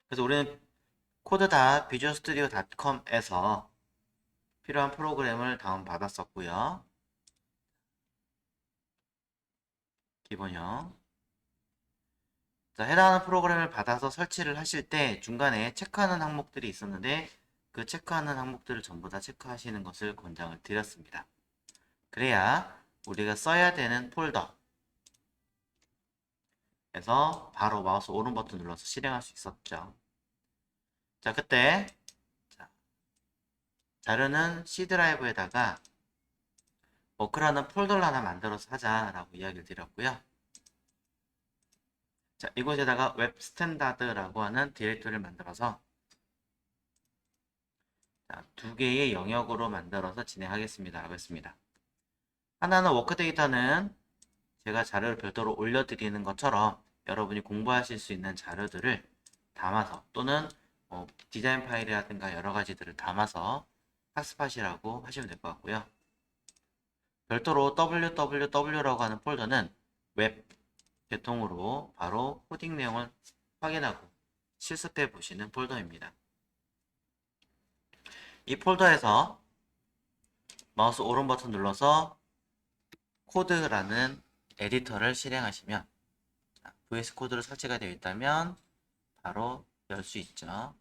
그래서 우리는 code.visualstudio.com에서 필요한 프로그램을 다운받았었고요. 기본형. 자, 해당하는 프로그램을 받아서 설치를 하실 때 중간에 체크하는 항목들이 있었는데 그 체크하는 항목들을 전부 다 체크하시는 것을 권장을 드렸습니다. 그래야 우리가 써야 되는 폴더에서 바로 마우스 오른 버튼 눌러서 실행할 수 있었죠. 자, 그때 자료는 C 드라이브에다가 워크라는 폴더를 하나 만들어서 하자라고 이야기를 드렸고요. 자, 이곳에다가 웹 스탠다드라고 하는 디렉토리를 만들어서 두 개의 영역으로 만들어서 진행하겠습니다. 라고 했습니다. 하나는 워크 데이터는 제가 자료를 별도로 올려드리는 것처럼 여러분이 공부하실 수 있는 자료들을 담아서 또는 디자인 파일이라든가 여러 가지들을 담아서 학습하시라고 하시면 될 것 같고요. 별도로 www라고 하는 폴더는 웹 계통으로 바로 코딩 내용을 확인하고 실습해 보시는 폴더입니다. 이 폴더에서 마우스 오른 버튼 눌러서 코드라는 에디터를 실행하시면 VS 코드로 설치가 되어 있다면 바로 열 수 있죠.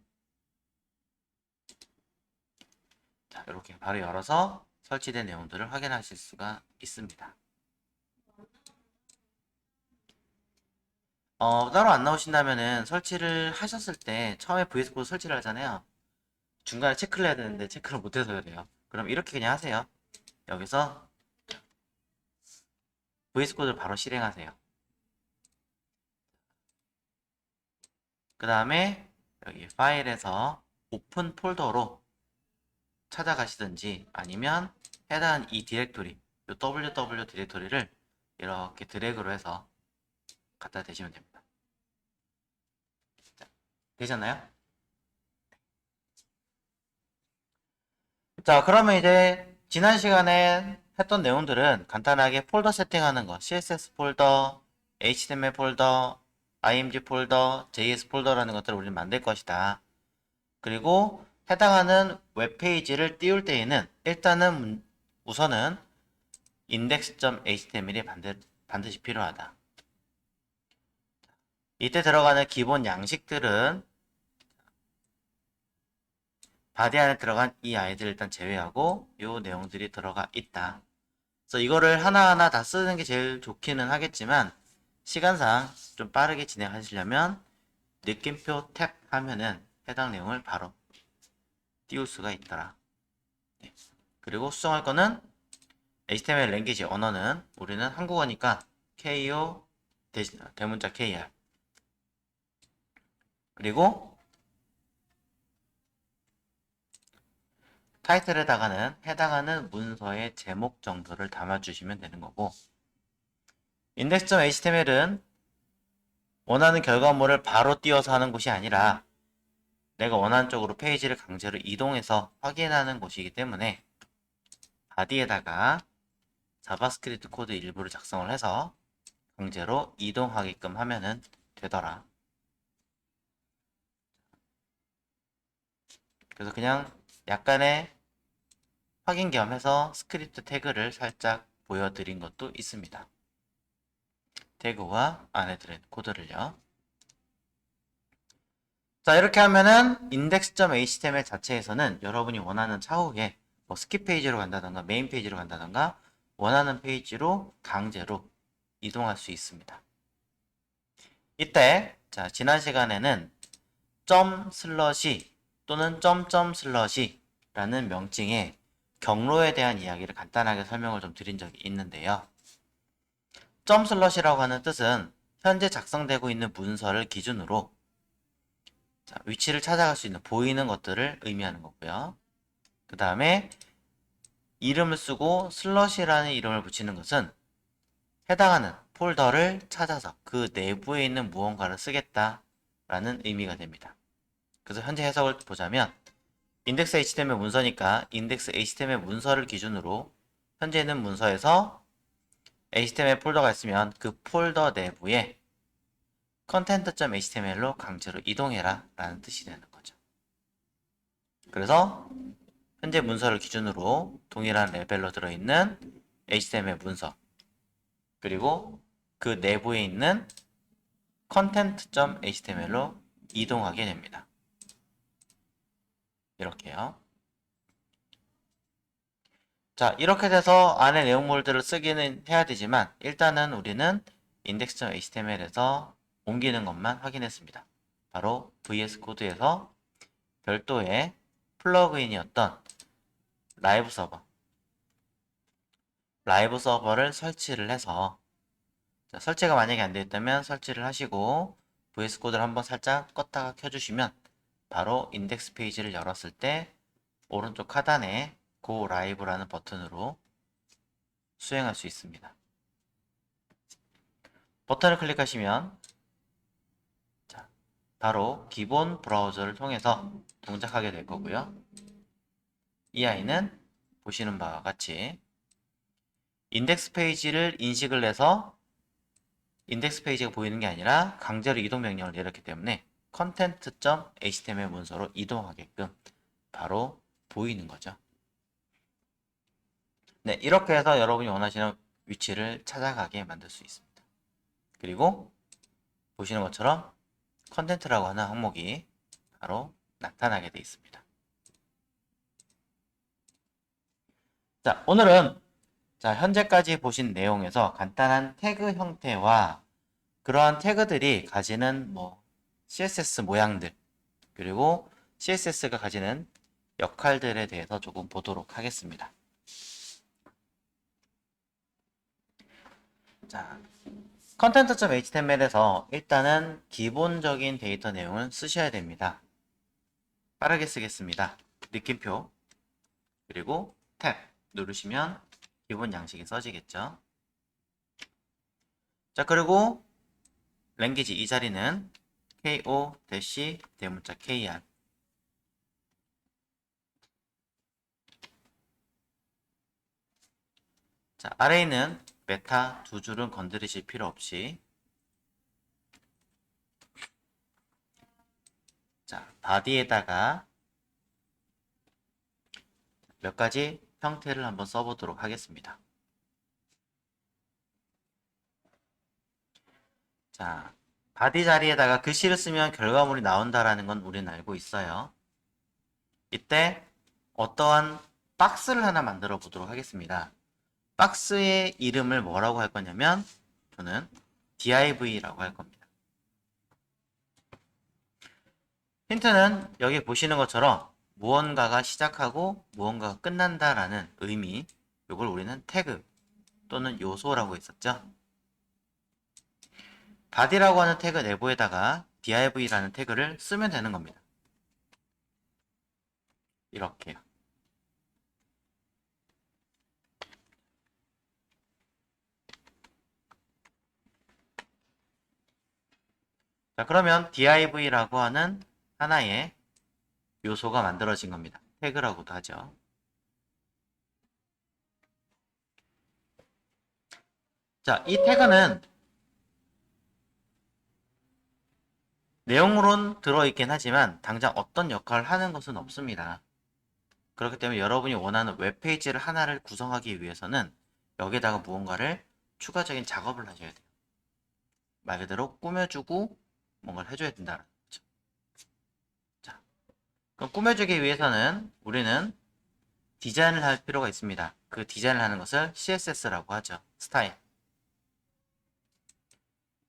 자, 이렇게 바로 열어서 설치된 내용들을 확인하실 수가 있습니다. 따로 안 나오신다면은 설치를 하셨을 때 처음에 VS 코드 설치를 하잖아요. 중간에 체크를 해야 되는데 체크를 못해서 그래요. 그럼 이렇게 그냥 하세요. 여기서 VS 코드를 바로 실행하세요. 그 다음에 여기 파일에서 오픈 폴더로 찾아가시든지 아니면 해당한 이 디렉토리, 이 ww 디렉토리를 이렇게 드래그로 해서 갖다 대시면 됩니다. 자, 되셨나요? 자, 그러면 이제 지난 시간에 했던 내용들은 간단하게 폴더 세팅하는 거, CSS 폴더, HTML 폴더, IMG 폴더, JS 폴더라는 것들을 우리는 만들 것이다. 그리고 해당하는 웹페이지를 띄울 때에는 일단은 우선은 index.html이 반드시 필요하다. 이때 들어가는 기본 양식들은 바디 안에 들어간 이 아이들 일단 제외하고 이 내용들이 들어가 있다. 그래서 이거를 하나하나 다 쓰는 게 제일 좋기는 하겠지만 시간상 좀 빠르게 진행하시려면 느낌표 탭 하면은 해당 내용을 바로 띄울 수가 있더라. 네. 그리고 수정할 거는 HTML 랭귀지 언어는 우리는 한국어니까 KO 대문자 KR 그리고 타이틀에다가는 해당하는 문서의 제목 정도를 담아주시면 되는 거고 index.html은 원하는 결과물을 바로 띄워서 하는 곳이 아니라 내가 원하는 쪽으로 페이지를 강제로 이동해서 확인하는 곳이기 때문에 바디에다가 자바스크립트 코드 일부를 작성을 해서 강제로 이동하게끔 하면은 되더라. 그래서 그냥 약간의 확인 겸 해서 스크립트 태그를 살짝 보여드린 것도 있습니다. 태그와 안에 들은 코드를요. 자, 이렇게 하면은 index.html 자체에서는 여러분이 원하는 차후에 뭐 스킵 페이지로 간다던가 메인 페이지로 간다던가 원하는 페이지로 강제로 이동할 수 있습니다. 이때 자, 지난 시간에는 점 슬러시 또는 점점 슬러시 라는 명칭의 경로에 대한 이야기를 간단하게 설명을 좀 드린 적이 있는데요. 점 슬러시라고 하는 뜻은 현재 작성되고 있는 문서를 기준으로 자, 위치를 찾아갈 수 있는 보이는 것들을 의미하는 거고요. 그 다음에 이름을 쓰고 슬러시라는 이름을 붙이는 것은 해당하는 폴더를 찾아서 그 내부에 있는 무언가를 쓰겠다라는 의미가 됩니다. 그래서 현재 해석을 보자면 index HTML 문서니까 index HTML 문서를 기준으로 현재 있는 문서에서 HTML 폴더가 있으면 그 폴더 내부에 content.html로 강제로 이동해라 라는 뜻이 되는 거죠. 그래서 현재 문서를 기준으로 동일한 레벨로 들어있는 HTML 문서 그리고 그 내부에 있는 content.html로 이동하게 됩니다. 이렇게요. 자, 이렇게 돼서 안에 내용물들을 쓰기는 해야 되지만 일단은 우리는 index.html에서 옮기는 것만 확인했습니다. 바로 VS 코드에서 별도의 플러그인이었던 라이브 서버를 설치를 해서 자, 설치가 만약에 안 되어 있다면 설치를 하시고 VS 코드를 한번 살짝 껐다가 켜주시면 바로 인덱스 페이지를 열었을 때 오른쪽 하단에 Go Live라는 버튼으로 수행할 수 있습니다. 버튼을 클릭하시면 자, 바로 기본 브라우저를 통해서 동작하게 될 거고요. 이 아이는 보시는 바와 같이 인덱스 페이지를 인식을 해서 인덱스 페이지가 보이는 게 아니라 강제로 이동 명령을 내렸기 때문에 content.html 문서로 이동하게끔 바로 보이는 거죠. 네, 이렇게 해서 여러분이 원하시는 위치를 찾아가게 만들 수 있습니다. 그리고 보시는 것처럼 컨텐트라고 하는 항목이 바로 나타나게 되어 있습니다. 자, 오늘은 현재까지 보신 내용에서 간단한 태그 형태와 그러한 태그들이 가지는 CSS 모양들 그리고 CSS가 가지는 역할들에 대해서 조금 보도록 하겠습니다. 자, content.html에서 일단은 기본적인 데이터 내용을 쓰셔야 됩니다. 빠르게 쓰겠습니다. 느낌표 그리고 탭 누르시면 기본 양식이 써지겠죠. 자, 그리고 랭귀지 이 자리는 ko-대문자 kr 자, 아래에 있는 메타 두 줄은 건드리실 필요 없이 자, 바디에다가 몇 가지 형태를 한번 써보도록 하겠습니다. 자, 바디 자리에다가 글씨를 쓰면 결과물이 나온다라는 건 우리는 알고 있어요. 이때 어떠한 박스를 하나 만들어 보도록 하겠습니다. 박스의 이름을 뭐라고 할 거냐면 저는 div라고 할 겁니다. 힌트는 여기 보시는 것처럼 무언가가 시작하고 무언가가 끝난다라는 의미, 이걸 우리는 태그 또는 요소라고 했었죠. body라고 하는 태그 내부에다가 div라는 태그를 쓰면 되는 겁니다. 이렇게요. 자, 그러면 div라고 하는 하나의 요소가 만들어진 겁니다. 태그라고도 하죠. 자, 이 태그는 내용으론 들어있긴 하지만 당장 어떤 역할을 하는 것은 없습니다. 그렇기 때문에 여러분이 원하는 웹페이지를 하나를 구성하기 위해서는 여기에다가 무언가를 추가적인 작업을 하셔야 돼요. 말 그대로 꾸며주고 뭔가를 해줘야 된다는 거죠. 자, 그럼 꾸며주기 위해서는 우리는 디자인을 할 필요가 있습니다. 그 디자인을 하는 것을 CSS라고 하죠. 스타일.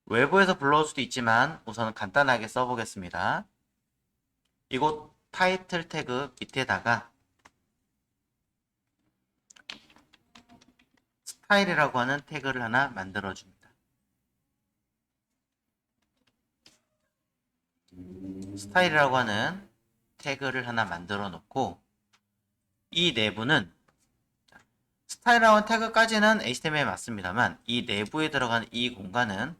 외부에서 불러올 수도 있지만 우선은 간단하게 써보겠습니다. 이곳 타이틀 태그 밑에다가 스타일이라고 하는 태그를 하나 만들어줍니다. 스타일이라고 하는 태그를 하나 만들어 놓고 이 내부는 스타일이라고 하는 태그까지는 HTML에 맞습니다만 이 내부에 들어가는 이 공간은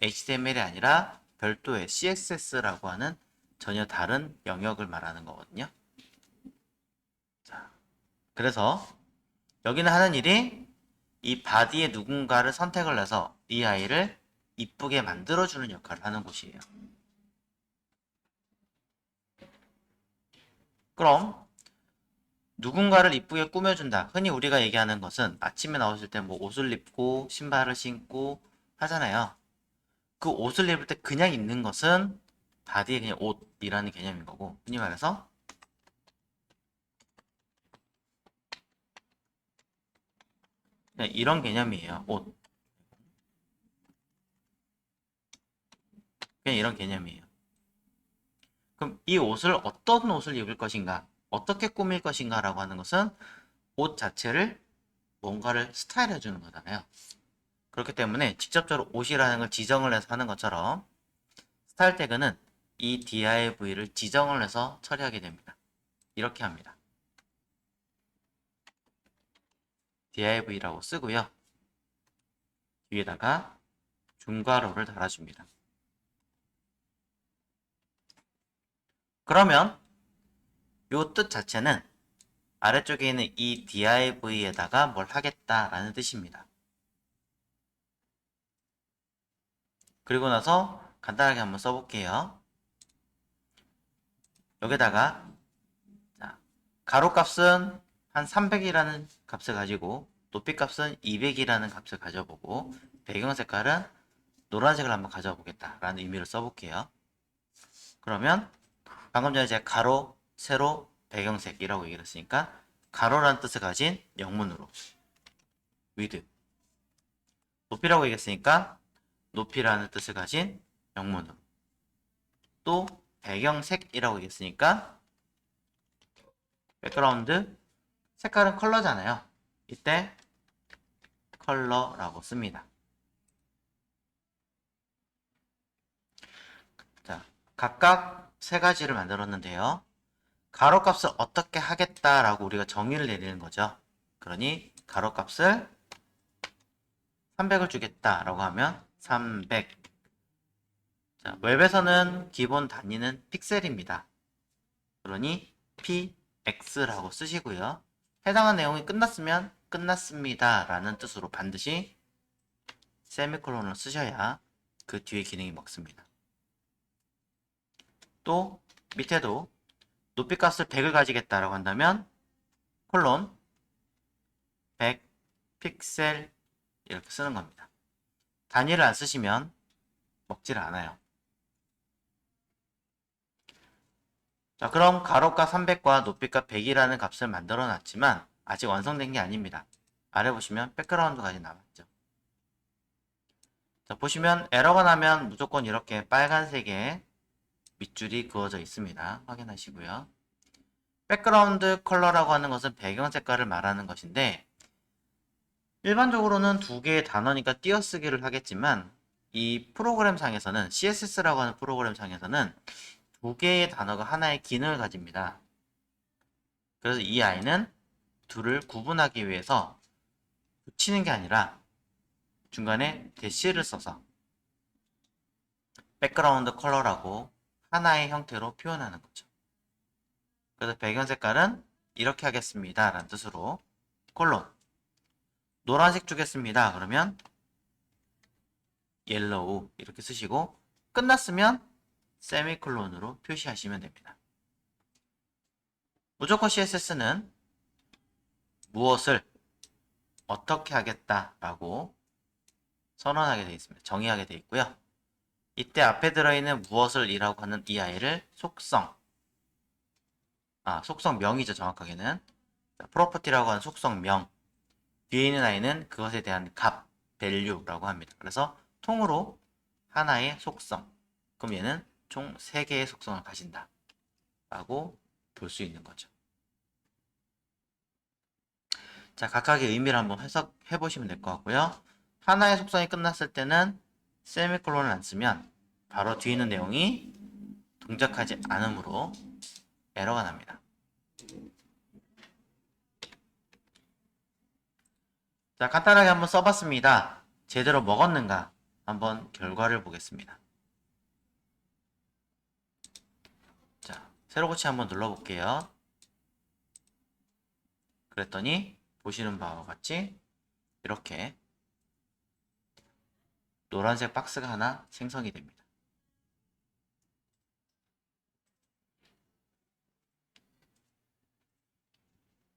HTML이 아니라 별도의 CSS라고 하는 전혀 다른 영역을 말하는 거거든요. 자, 그래서 여기는 하는 일이 이 바디에 누군가를 선택을 해서 이 아이를 이쁘게 만들어주는 역할을 하는 곳이에요. 그럼 누군가를 이쁘게 꾸며준다. 흔히 우리가 얘기하는 것은 아침에 나오실 때 뭐 옷을 입고 신발을 신고 하잖아요. 그 옷을 입을 때 그냥 입는 것은 바디의 그냥 옷이라는 개념인 거고, 흔히 말해서 그냥 이런 개념이에요. 옷. 그냥 이런 개념이에요. 그럼 이 옷을 어떤 옷을 입을 것인가, 어떻게 꾸밀 것인가 라고 하는 것은 옷 자체를 뭔가를 스타일해 주는 거잖아요. 그렇기 때문에 직접적으로 옷이라는 걸 지정을 해서 하는 것처럼 스타일 태그는 이 div를 지정을 해서 처리하게 됩니다. 이렇게 합니다. div라고 쓰고요. 뒤에다가 중괄호를 달아줍니다. 그러면 이 뜻 자체는 아래쪽에 있는 이 div에다가 뭘 하겠다라는 뜻입니다. 그리고 나서 간단하게 한번 써볼게요. 여기다가 가로값은 한 300이라는 값을 가지고 높이값은 200이라는 값을 가져보고 배경 색깔은 노란색을 한번 가져보겠다라는 의미를 써볼게요. 그러면 방금 전에 제가 가로, 세로, 배경색이라고 얘기를 했으니까 가로라는 뜻을 가진 영문으로 width, 높이라고 얘기했으니까 높이라는 뜻을 가진 영문으로, 또 배경색이라고 얘기했으니까 백그라운드, 색깔은 컬러잖아요. 이때 컬러라고 씁니다. 자, 각각 세 가지를 만들었는데요. 가로값을 어떻게 하겠다라고 우리가 정의를 내리는 거죠. 그러니 가로값을 300을 주겠다라고 하면 300. 자, 웹에서는 기본 단위는 픽셀입니다. 그러니 px라고 쓰시고요. 해당한 내용이 끝났으면 끝났습니다 라는 뜻으로 반드시 세미콜론을 쓰셔야 그 뒤에 기능이 먹습니다. 또 밑에도 높이값을 100을 가지겠다라고 한다면 콜론 100 픽셀 이렇게 쓰는 겁니다. 단위를 안 쓰시면 먹질 않아요. 자, 그럼 가로값 300과 높이값 100이라는 값을 만들어 놨지만 아직 완성된 게 아닙니다. 아래 보시면 백그라운드가 아직 남았죠. 자, 보시면 에러가 나면 무조건 이렇게 빨간색의 밑줄이 그어져 있습니다. 확인하시고요. 백그라운드 컬러라고 하는 것은 배경 색깔을 말하는 것인데 일반적으로는 두 개의 단어니까 띄어쓰기를 하겠지만 이 프로그램 상에서는 CSS라고 하는 프로그램 상에서는 두 개의 단어가 하나의 기능을 가집니다. 그래서 이 아이는 둘을 구분하기 위해서 붙이는 게 아니라 중간에 대시를 써서 백그라운드 컬러라고 하나의 형태로 표현하는 거죠. 그래서 배경 색깔은 이렇게 하겠습니다 라는 뜻으로 콜론 노란색 주겠습니다 그러면 옐로우 이렇게 쓰시고 끝났으면 세미콜론으로 표시하시면 됩니다. 무조건 CSS는 무엇을 어떻게 하겠다라고 선언하게 되어 있습니다. 정의하게 되어 있고요. 이때 앞에 들어있는 무엇을 이라고 하는 이 아이를 속성명이죠. 정확하게는 프로퍼티라고 하는 속성명, 뒤에 있는 아이는 그것에 대한 값, value라고 합니다. 그래서 통으로 하나의 속성, 그럼 얘는 총 3개의 속성을 가진다 라고 볼 수 있는 거죠. 자, 각각의 의미를 한번 해석해 보시면 될 것 같고요. 하나의 속성이 끝났을 때는 세미콜론을 안 쓰면 바로 뒤에 있는 내용이 동작하지 않으므로 에러가 납니다. 자, 간단하게 한번 써봤습니다. 제대로 먹었는가 한번 결과를 보겠습니다. 자, 세로 고치 한번 눌러볼게요. 그랬더니 보시는 바와 같이 이렇게 노란색 박스가 하나 생성이 됩니다.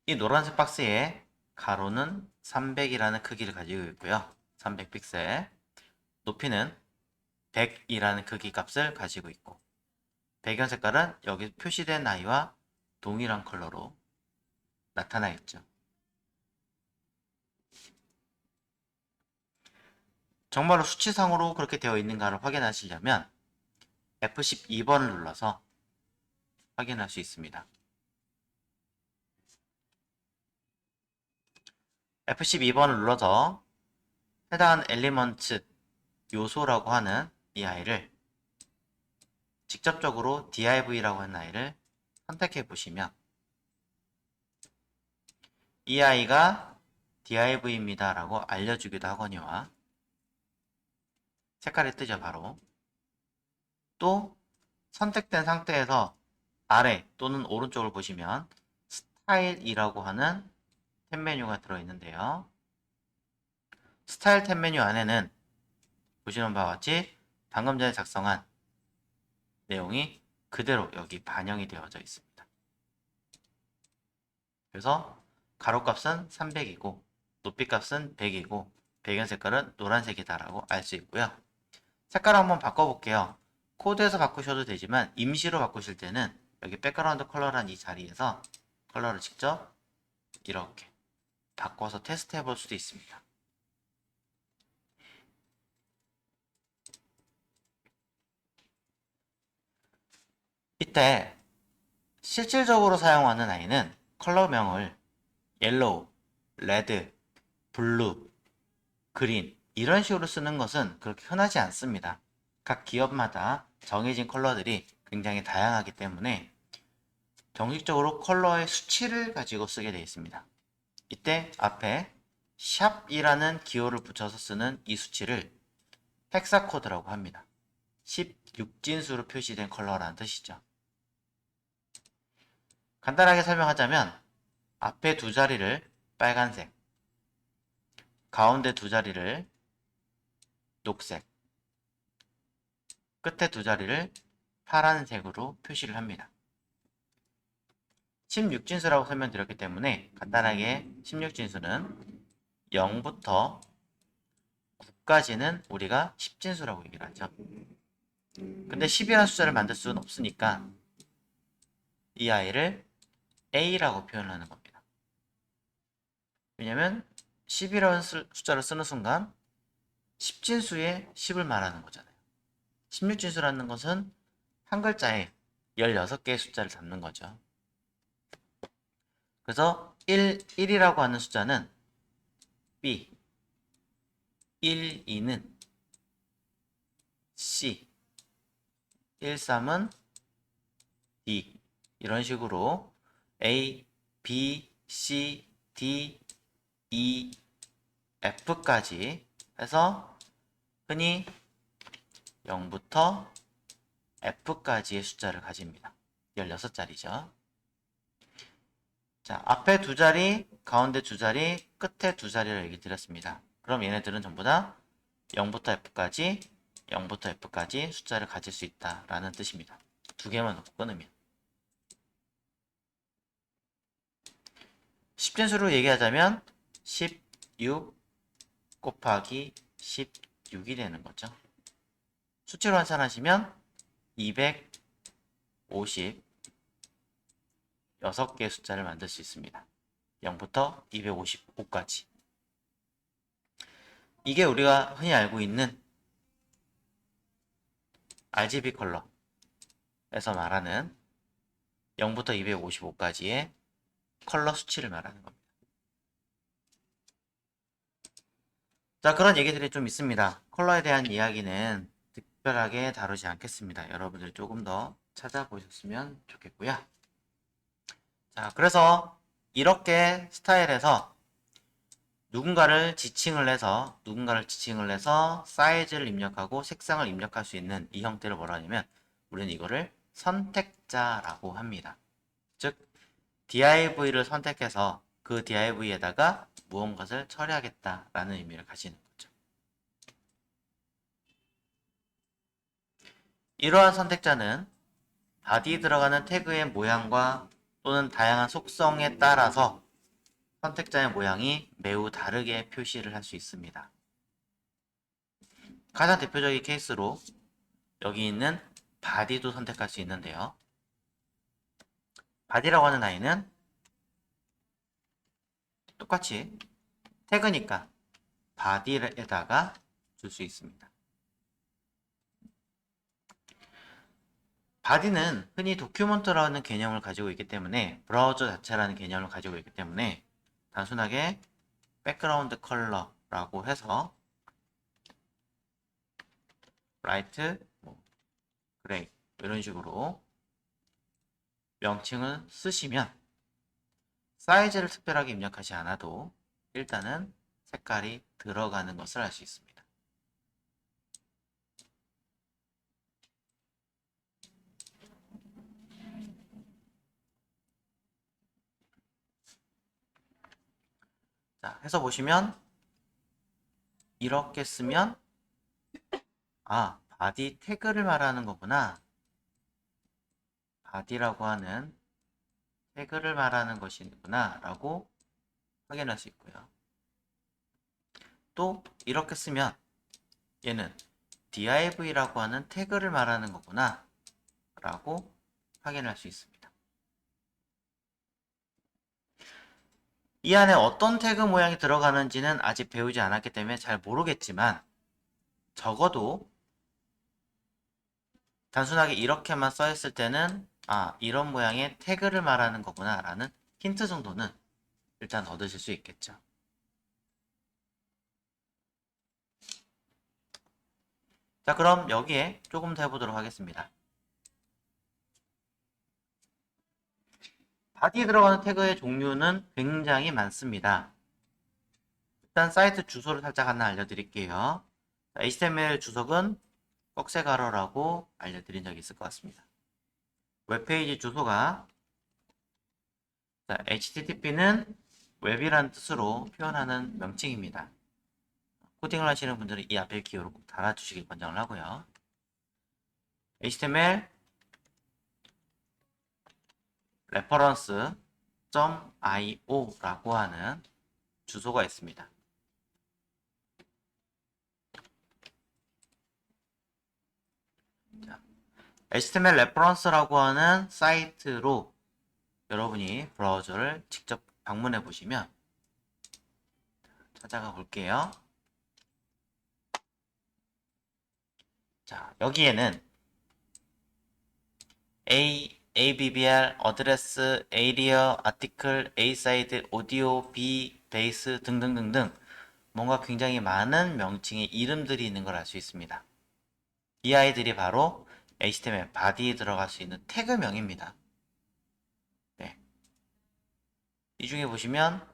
이 노란색 박스에 가로는 300이라는 크기를 가지고 있고요. 300픽셀. 높이는 100이라는 크기 값을 가지고 있고, 배경 색깔은 여기 표시된 나이와 동일한 컬러로 나타나 있죠. 정말로 수치상으로 그렇게 되어 있는가를 확인하시려면 F12번을 눌러서 확인할 수 있습니다. F12번을 눌러서 해당하는 엘리먼트 요소라고 하는 이 아이를 직접적으로 div라고 하는 아이를 선택해 보시면 이 아이가 div입니다 라고 알려주기도 하거니와 색깔이 뜨죠. 바로 또 선택된 상태에서 아래 또는 오른쪽을 보시면 스타일이라고 하는 탭 메뉴가 들어있는데요. 스타일 탭 메뉴 안에는 보시는 바와 같이 방금 전에 작성한 내용이 그대로 여기 반영이 되어져 있습니다. 그래서 가로값은 300이고 높이값은 100이고 배경 색깔은 노란색이다 라고 알 수 있고요. 색깔을 한번 바꿔볼게요. 코드에서 바꾸셔도 되지만 임시로 바꾸실 때는 여기 백그라운드 컬러란 이 자리에서 컬러를 직접 이렇게 바꿔서 테스트 해볼 수도 있습니다. 이때 실질적으로 사용하는 아이는 컬러명을 옐로우, 레드, 블루, 그린 이런 식으로 쓰는 것은 그렇게 흔하지 않습니다. 각 기업마다 정해진 컬러들이 굉장히 다양하기 때문에 정식적으로 컬러의 수치를 가지고 쓰게 되어 있습니다. 이때 앞에 샵이라는 기호를 붙여서 쓰는 이 수치를 헥사코드라고 합니다. 16진수로 표시된 컬러라는 뜻이죠. 간단하게 설명하자면 앞에 두 자리를 빨간색, 가운데 두 자리를 녹색, 끝에 두 자리를 파란색으로 표시를 합니다. 16진수라고 설명드렸기 때문에 간단하게 16진수는 0부터 9까지는 우리가 10진수라고 얘기를 하죠. 근데 10이라는 숫자를 만들 수는 없으니까 이 아이를 A라고 표현하는 겁니다. 왜냐면 10이라는 숫자를 쓰는 순간 10진수에 10을 말하는 거잖아요. 16진수라는 것은 한 글자에 16개의 숫자를 담는 거죠. 그래서 1이라고 하는 숫자는 B, 1, 2는 C, 1, 3은 D 이런 식으로 A, B, C, D, E, F까지 해서 흔히 0부터 F까지의 숫자를 가집니다. 16자리죠. 자, 앞에 두 자리, 가운데 두 자리, 끝에 두 자리를 얘기 드렸습니다. 그럼 얘네들은 전부 다 0부터 F까지, 0부터 F까지 숫자를 가질 수 있다라는 뜻입니다. 두 개만 놓고 끊으면. 10진수로 얘기하자면 16 곱하기 16이 되는 거죠. 수치로 환산하시면 250 6개의 숫자를 만들 수 있습니다. 0부터 255까지. 이게 우리가 흔히 알고 있는 RGB 컬러에서 말하는 0부터 255까지의 컬러 수치를 말하는 겁니다. 자, 그런 얘기들이 좀 있습니다. 컬러에 대한 이야기는 특별하게 다루지 않겠습니다. 여러분들이 조금 더 찾아보셨으면 좋겠고요. 자, 그래서 이렇게 스타일에서 누군가를 지칭을 해서 사이즈를 입력하고 색상을 입력할 수 있는 이 형태를 뭐라 하냐면 우리는 이거를 선택자라고 합니다. 즉 div를 선택해서 그 div에다가 무언가를 처리하겠다라는 의미를 가지는 거죠. 이러한 선택자는 바디에 들어가는 태그의 모양과 또는 다양한 속성에 따라서 선택자의 모양이 매우 다르게 표시를 할 수 있습니다. 가장 대표적인 케이스로 여기 있는 바디도 선택할 수 있는데요. 바디라고 하는 아이는 똑같이 태그니까 바디에다가 줄 수 있습니다. 바디는 흔히 도큐먼트라는 개념을 가지고 있기 때문에 브라우저 자체라는 개념을 가지고 있기 때문에 단순하게 백그라운드 컬러라고 해서 라이트, 그레이 이런 식으로 명칭을 쓰시면 사이즈를 특별하게 입력하지 않아도 일단은 색깔이 들어가는 것을 알 수 있습니다. 자, 해서 보시면 이렇게 쓰면 바디 태그를 말하는 거구나. 바디라고 하는 태그를 말하는 것이구나 라고 확인할 수 있고요. 또 이렇게 쓰면 얘는 div라고 하는 태그를 말하는 거구나 라고 확인할 수 있습니다. 이 안에 어떤 태그 모양이 들어가는지는 아직 배우지 않았기 때문에 잘 모르겠지만 적어도 단순하게 이렇게만 써있을 때는 이런 모양의 태그를 말하는 거구나 라는 힌트 정도는 일단 얻으실 수 있겠죠. 자, 그럼 여기에 조금 더 해보도록 하겠습니다. 바디에 들어가는 태그의 종류는 굉장히 많습니다. 일단 사이트 주소를 살짝 하나 알려드릴게요. HTML 주석은 꺽쇠가로라고 알려드린 적이 있을 것 같습니다. 웹페이지 주소가 HTTP는 웹이라는 뜻으로 표현하는 명칭입니다. 코딩을 하시는 분들은 이 앞에 기호를 꼭 달아주시길 권장을 하고요. HTML reference.io라고 하는 주소가 있습니다. 자, HTML reference라고 하는 사이트로 여러분이 브라우저를 직접 방문해 보시면 찾아가 볼게요. 자, 여기에는 ABBR, 어드레스, 에리어, 아티클, A사이드, 오디오, B, 베이스 등등등등 뭔가 굉장히 많은 명칭의 이름들이 있는 걸 알 수 있습니다. 이 아이들이 바로 HTML 바디에 들어갈 수 있는 태그명입니다. 네. 이 중에 보시면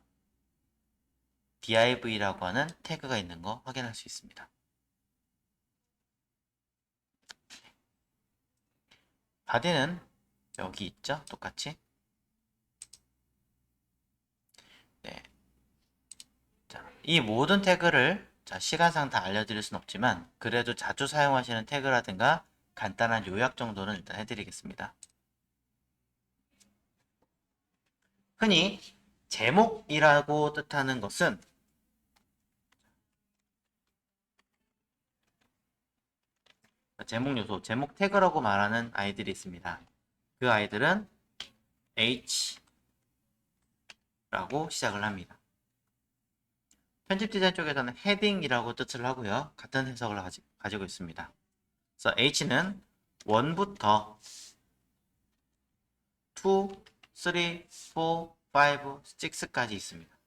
div라고 하는 태그가 있는 거 확인할 수 있습니다. 바디는 여기 있죠? 똑같이. 네. 자, 이 모든 태그를 시간상 다 알려드릴 순 없지만 그래도 자주 사용하시는 태그라든가 간단한 요약 정도는 일단 해드리겠습니다. 흔히 제목이라고 뜻하는 것은 제목 요소, 제목 태그라고 말하는 아이들이 있습니다. 그 아이들은 H라고 시작을 합니다. 편집 디자인 쪽에서는 헤딩이라고 뜻을 하고요. 같은 해석을 가지고 있습니다. 그래서 H는 1부터 2, 3, 4, 5, 6까지 있습니다.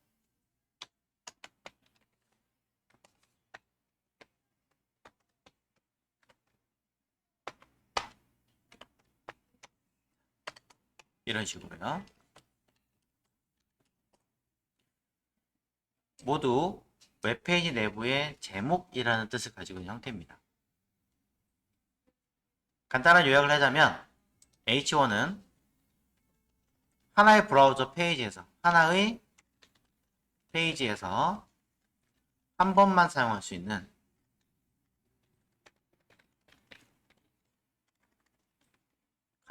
이런 식으로요. 모두 웹페이지 내부의 제목이라는 뜻을 가지고 있는 형태입니다. 간단한 요약을 하자면 H1은 하나의 브라우저 페이지에서 하나의 페이지에서 한 번만 사용할 수 있는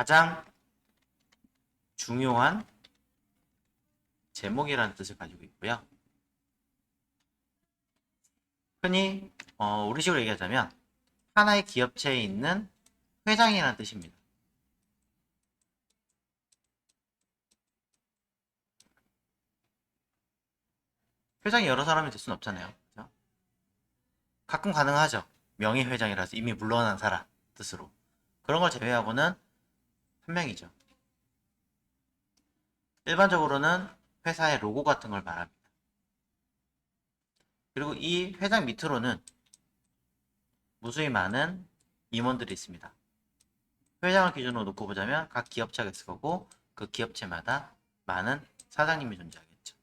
가장 중요한 제목이라는 뜻을 가지고 있고요. 흔히 우리식으로 얘기하자면 하나의 기업체에 있는 회장이라는 뜻입니다. 회장이 여러 사람이 될 수는 없잖아요. 그죠? 가끔 가능하죠. 명예회장이라서 이미 물러난 사람 뜻으로. 그런 걸 제외하고는 한 명이죠. 일반적으로는 회사의 로고 같은 걸 말합니다. 그리고 이 회장 밑으로는 무수히 많은 임원들이 있습니다. 회장을 기준으로 놓고 보자면 각 기업체가 있을 거고 그 기업체마다 많은 사장님이 존재하겠죠.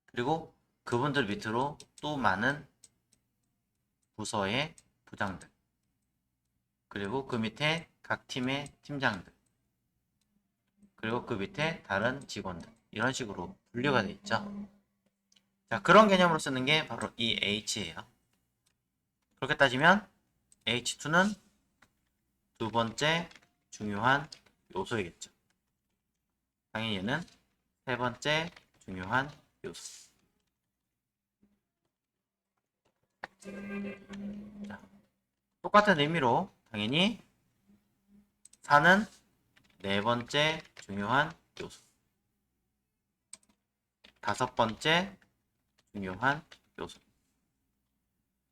그리고 그분들 밑으로 또 많은 부서의 부장들, 그리고 그 밑에 각 팀의 팀장들, 그리고 그 밑에 다른 직원들, 이런 식으로 분류가 되어 있죠. 자, 그런 개념으로 쓰는 게 바로 이 H예요. 그렇게 따지면 H2는 두 번째 중요한 요소이겠죠. 당연히 얘는 세 번째 중요한 요소. 자, 똑같은 의미로 당연히 4는 네 번째 중요한 요소. 다섯 번째 중요한 요소.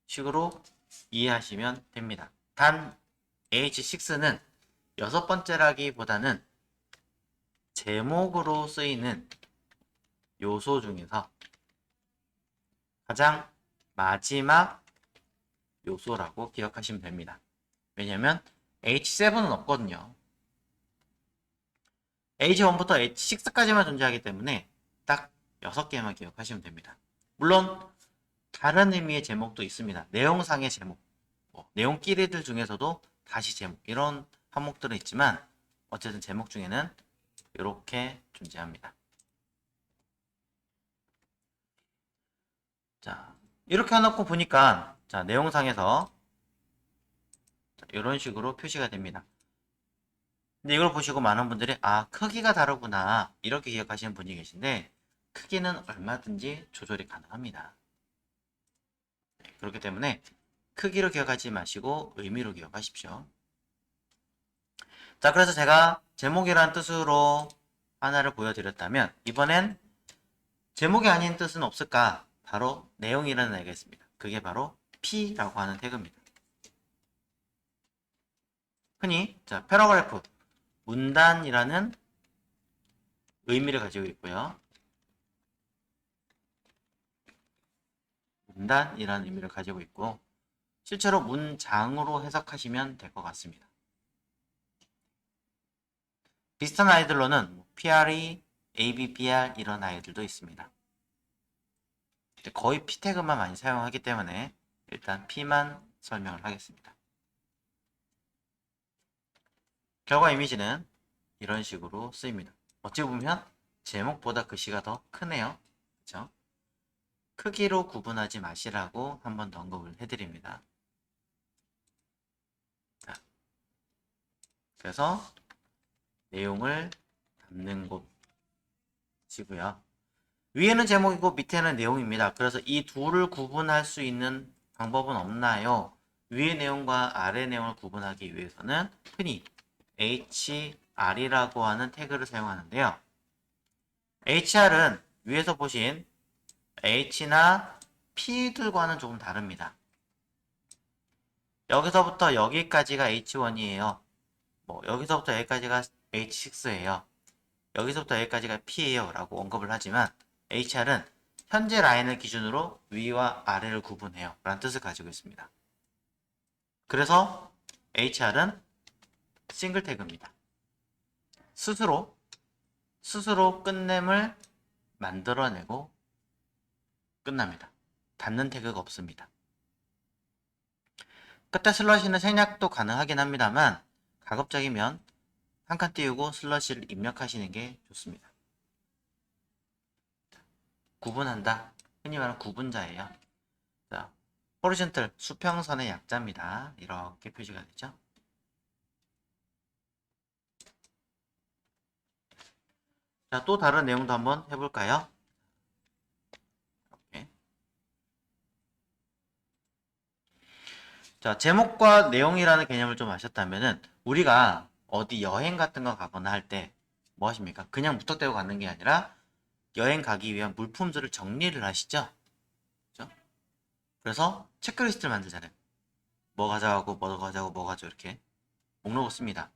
식으로 이해하시면 됩니다. 단 H6는 여섯 번째라기보다는 제목으로 쓰이는 요소 중에서 가장 마지막 요소라고 기억하시면 됩니다. 왜냐면 H7은 없거든요. H1부터 H6까지만 존재하기 때문에 딱 6개만 기억하시면 됩니다. 물론 다른 의미의 제목도 있습니다. 내용상의 제목, 내용끼리들 중에서도 다시 제목, 이런 항목들은 있지만 어쨌든 제목 중에는 이렇게 존재합니다. 자, 이렇게 해놓고 보니까 자, 내용상에서 이런 식으로 표시가 됩니다. 근데 이걸 보시고 많은 분들이 크기가 다르구나 이렇게 기억하시는 분이 계신데 크기는 얼마든지 조절이 가능합니다. 그렇기 때문에 크기로 기억하지 마시고 의미로 기억하십시오. 자, 그래서 제가 제목이라는 뜻으로 하나를 보여드렸다면 이번엔 제목이 아닌 뜻은 없을까? 바로 내용이라는 애가 있습니다. 그게 바로 P라고 하는 태그입니다. 흔히 패러그래프, 문단이라는 의미를 가지고 있고요. 문단이라는 의미를 가지고 있고 실제로 문장으로 해석하시면 될 것 같습니다. 비슷한 아이들로는 PRE, ABPR 이런 아이들도 있습니다. 거의 P 태그만 많이 사용하기 때문에 일단 P만 설명을 하겠습니다. 결과 이미지는 이런 식으로 쓰입니다. 어찌 보면 제목보다 글씨가 더 크네요. 그렇죠? 크기로 구분하지 마시라고 한 번 더 언급을 해드립니다. 자, 그래서 내용을 담는 곳이고요. 위에는 제목이고 밑에는 내용입니다. 그래서 이 둘을 구분할 수 있는 방법은 없나요? 위의 내용과 아래 내용을 구분하기 위해서는 흔히 HR이라고 하는 태그를 사용하는데요. HR은 위에서 보신 H나 P들과는 조금 다릅니다. 여기서부터 여기까지가 H1이에요. 여기서부터 여기까지가 H6예요. 여기서부터 여기까지가 P예요 라고 언급을 하지만 HR은 현재 라인을 기준으로 위와 아래를 구분해요 라는 뜻을 가지고 있습니다. 그래서 HR은 싱글 태그입니다. 스스로 끝냄을 만들어내고 끝납니다. 닫는 태그가 없습니다. 끝에 슬러시는 생략도 가능하긴 합니다만 가급적이면 한 칸 띄우고 슬러시를 입력하시는 게 좋습니다. 구분한다. 흔히 말하는 구분자예요. 자, 호리젠털 수평선의 약자입니다. 이렇게 표시가 되죠. 자, 또 다른 내용도 한번 해볼까요? 이렇게. 자, 제목과 내용이라는 개념을 좀 아셨다면은 우리가 어디 여행 같은 거 가거나 할 때 뭐 하십니까? 그냥 무턱대고 가는 게 아니라 여행 가기 위한 물품들을 정리를 하시죠? 그죠? 그래서 체크리스트를 만들잖아요. 뭐 가져가고, 뭐 가져가고, 뭐 가져 이렇게 목록을 씁니다.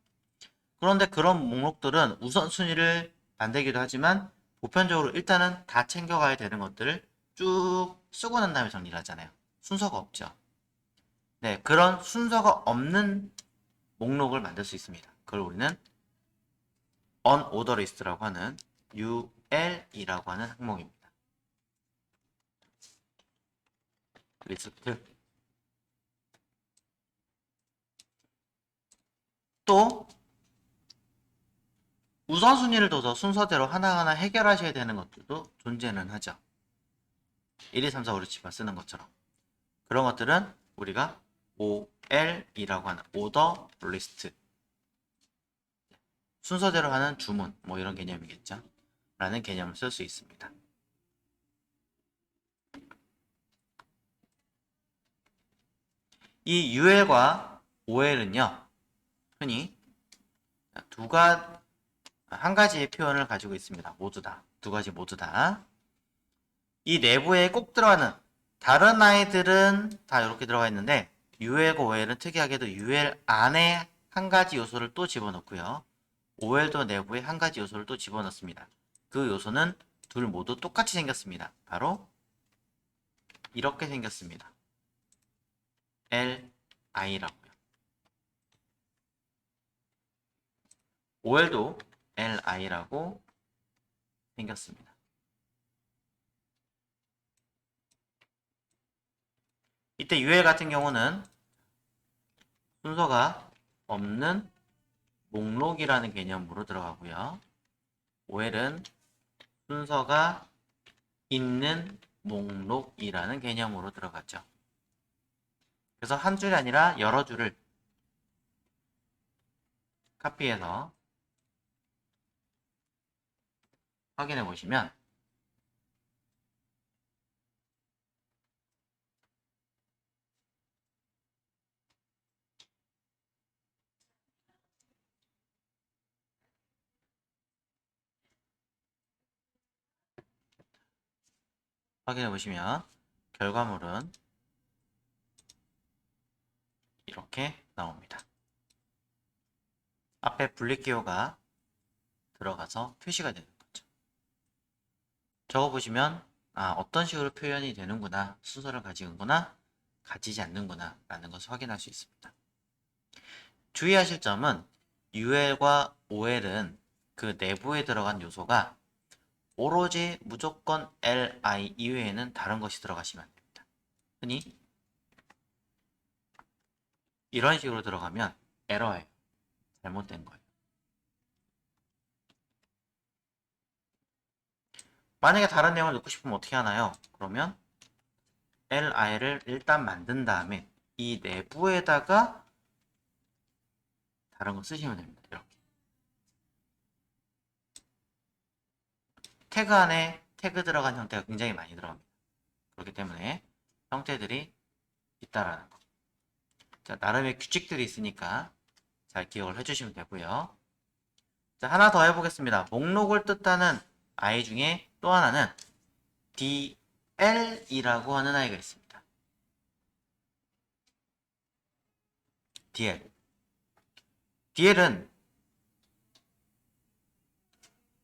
그런데 그런 목록들은 우선순위를 만들기도 하지만 보편적으로 일단은 다 챙겨가야 되는 것들을 쭉 쓰고 난 다음에 정리를 하잖아요. 순서가 없죠. 네, 그런 순서가 없는 목록을 만들 수 있습니다. 그걸 우리는 unorder list라고 하는 UL이라고 하는 항목입니다. 리스트. 또 우선순위를 둬서 순서대로 하나하나 해결하셔야 되는 것들도 존재는 하죠. 1, 2, 3, 4, 5, 6, 7, 8 쓰는 것처럼. 그런 것들은 우리가 OL이라고 하는 오더 리스트. 순서대로 하는 주문, 뭐 이런 개념이겠죠. 라는 개념을 쓸 수 있습니다. 이 UL과 OL은요, 흔히 한 가지의 표현을 가지고 있습니다. 모두 다. 두 가지 모두 다. 이 내부에 꼭 들어가는 다른 아이들은 다 이렇게 들어가 있는데 UL과 OL은 특이하게도 UL 안에 한 가지 요소를 또 집어넣고요. OL도 내부에 한 가지 요소를 또 집어넣습니다. 그 요소는 둘 모두 똑같이 생겼습니다. 바로 이렇게 생겼습니다. LI라고요. OL도 LI라고 생겼습니다. 이때 UL 같은 경우는 순서가 없는 목록이라는 개념으로 들어가고요. OL은 순서가 있는 목록이라는 개념으로 들어갔죠. 그래서 한 줄이 아니라 여러 줄을 카피해서 확인해 보시면 결과물은 이렇게 나옵니다. 앞에 분리기호가 들어가서 표시가 되는 거죠. 적어보시면 어떤 식으로 표현이 되는구나, 순서를 가지는구나, 가지지 않는구나 라는 것을 확인할 수 있습니다. 주의하실 점은 UL과 OL은 그 내부에 들어간 요소가 오로지 무조건 LI 이외에는 다른 것이 들어가시면 안 됩니다. 흔히 이런 식으로 들어가면 에러예요. 잘못된 거예요. 만약에 다른 내용을 넣고 싶으면 어떻게 하나요? 그러면 li를 일단 만든 다음에 이 내부에다가 다른 거 쓰시면 됩니다. 이렇게. 태그 안에 태그 들어간 형태가 굉장히 많이 들어갑니다. 그렇기 때문에 형태들이 있다라는 거. 자, 나름의 규칙들이 있으니까 잘 기억을 해주시면 되고요. 자, 하나 더 해보겠습니다. 목록을 뜻하는 아이 중에 또 하나는 DL이라고 하는 아이가 있습니다. DL. DL은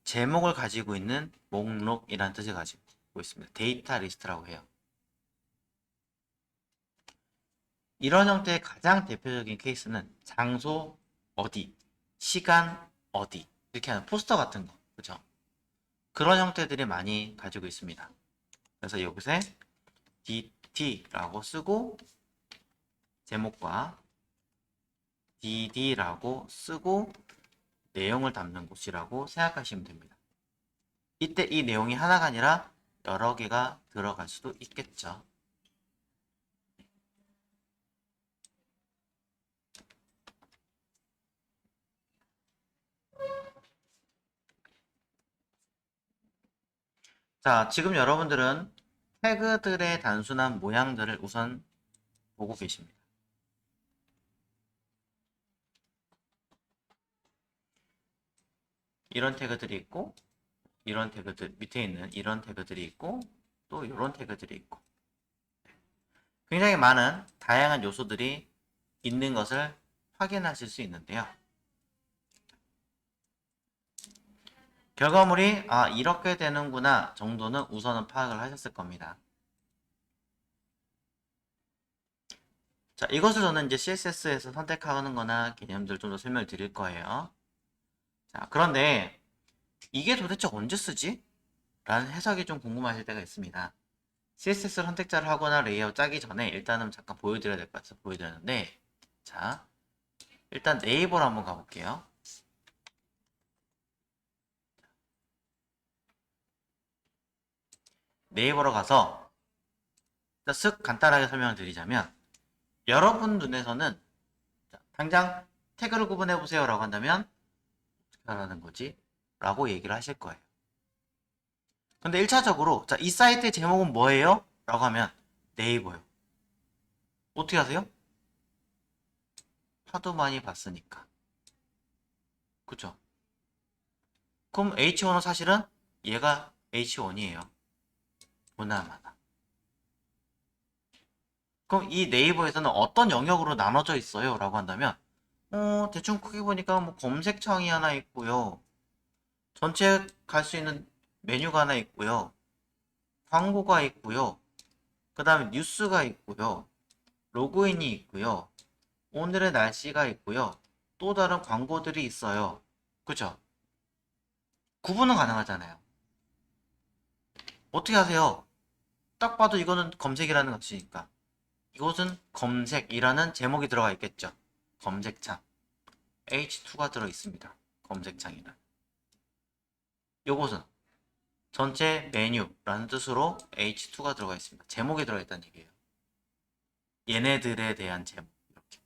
제목을 가지고 있는 목록이라는 뜻을 가지고 있습니다. 데이터 리스트라고 해요. 이런 형태의 가장 대표적인 케이스는 장소 어디, 시간 어디 이렇게 하는 포스터 같은 거, 그죠? 그런 형태들이 많이 가지고 있습니다. 그래서 여기서 DT라고 쓰고 제목과 DD라고 쓰고 내용을 담는 곳이라고 생각하시면 됩니다. 이때 이 내용이 하나가 아니라 여러 개가 들어갈 수도 있겠죠. 자, 지금 여러분들은 태그들의 단순한 모양들을 우선 보고 계십니다. 이런 태그들이 있고, 이런 태그들, 밑에 있는 이런 태그들이 있고, 또 이런 태그들이 있고. 굉장히 많은 다양한 요소들이 있는 것을 확인하실 수 있는데요. 결과물이 이렇게 되는구나 정도는 우선은 파악을 하셨을 겁니다. 자, 이것을 저는 이제 CSS에서 선택하는 거나 개념들 좀 더 설명을 드릴 거예요. 자, 그런데 이게 도대체 언제 쓰지? 라는 해석이 좀 궁금하실 때가 있습니다. CSS 선택자를 하거나 레이아웃 짜기 전에 일단은 잠깐 보여드려야 될 것 같아서 보여드렸는데, 자, 일단 네이버로 한번 가볼게요. 네이버로 가서 쓱 간단하게 설명을 드리자면, 여러분 눈에서는 당장 태그를 구분해 보세요 라고 한다면 어떻게 하라는 거지? 라고 얘기를 하실 거예요. 근데 1차적으로 이 사이트의 제목은 뭐예요? 라고 하면 네이버요. 어떻게 하세요? 하도 많이 봤으니까. 그쵸? 그럼 H1은 사실은 얘가 H1이에요. 보나마나. 그럼 이 네이버에서는 어떤 영역으로 나눠져 있어요? 라고 한다면 대충 크게 보니까 뭐 검색창이 하나 있고요. 전체 갈 수 있는 메뉴가 하나 있고요. 광고가 있고요. 그 다음에 뉴스가 있고요. 로그인이 있고요. 오늘의 날씨가 있고요. 또 다른 광고들이 있어요. 그죠? 구분은 가능하잖아요. 어떻게 하세요? 딱 봐도 이거는 검색이라는 것이니까. 이곳은 검색이라는 제목이 들어가 있겠죠. 검색창. H2가 들어 있습니다. 검색창이란. 요것은 전체 메뉴라는 뜻으로 H2가 들어가 있습니다. 제목이 들어가 있다는 얘기예요. 얘네들에 대한 제목. 이렇게.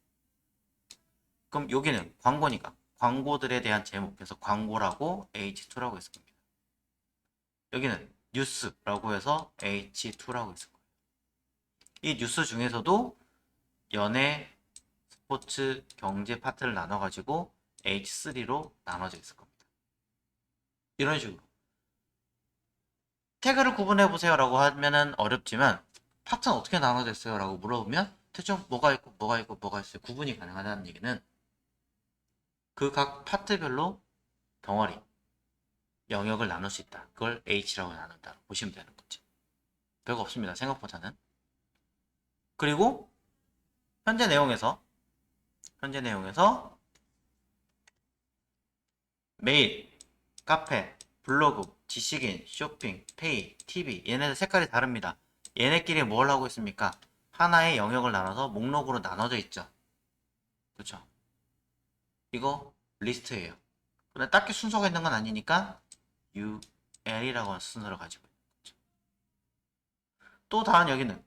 그럼 여기는 광고니까 광고들에 대한 제목. 그래서 광고라고 H2라고 했을 겁니다. 여기는 뉴스라고 해서 H2라고 했을 거예요. 이 뉴스 중에서도 연예, 스포츠, 경제 파트를 나눠가지고 H3로 나눠져 있을 겁니다. 이런 식으로. 태그를 구분해보세요 라고 하면은 어렵지만 파트는 어떻게 나눠져 있어요 라고 물어보면 대충 뭐가 있고 뭐가 있고 뭐가 있어요. 구분이 가능하다는 얘기는 그 각 파트별로 덩어리, 영역을 나눌 수 있다. 그걸 H라고 나눈다. 보시면 되는 거죠. 별거 없습니다. 생각보다는. 그리고 현재 내용에서 메일, 카페, 블로그, 지식인, 쇼핑, 페이, TV 얘네들 색깔이 다릅니다. 얘네끼리 뭘 하고 있습니까? 하나의 영역을 나눠서 목록으로 나눠져 있죠. 그렇죠? 이거 리스트예요. 근데 딱히 순서가 있는 건 아니니까 UL이라고 하는 순서를 가지고 있죠. 또 다른 여기는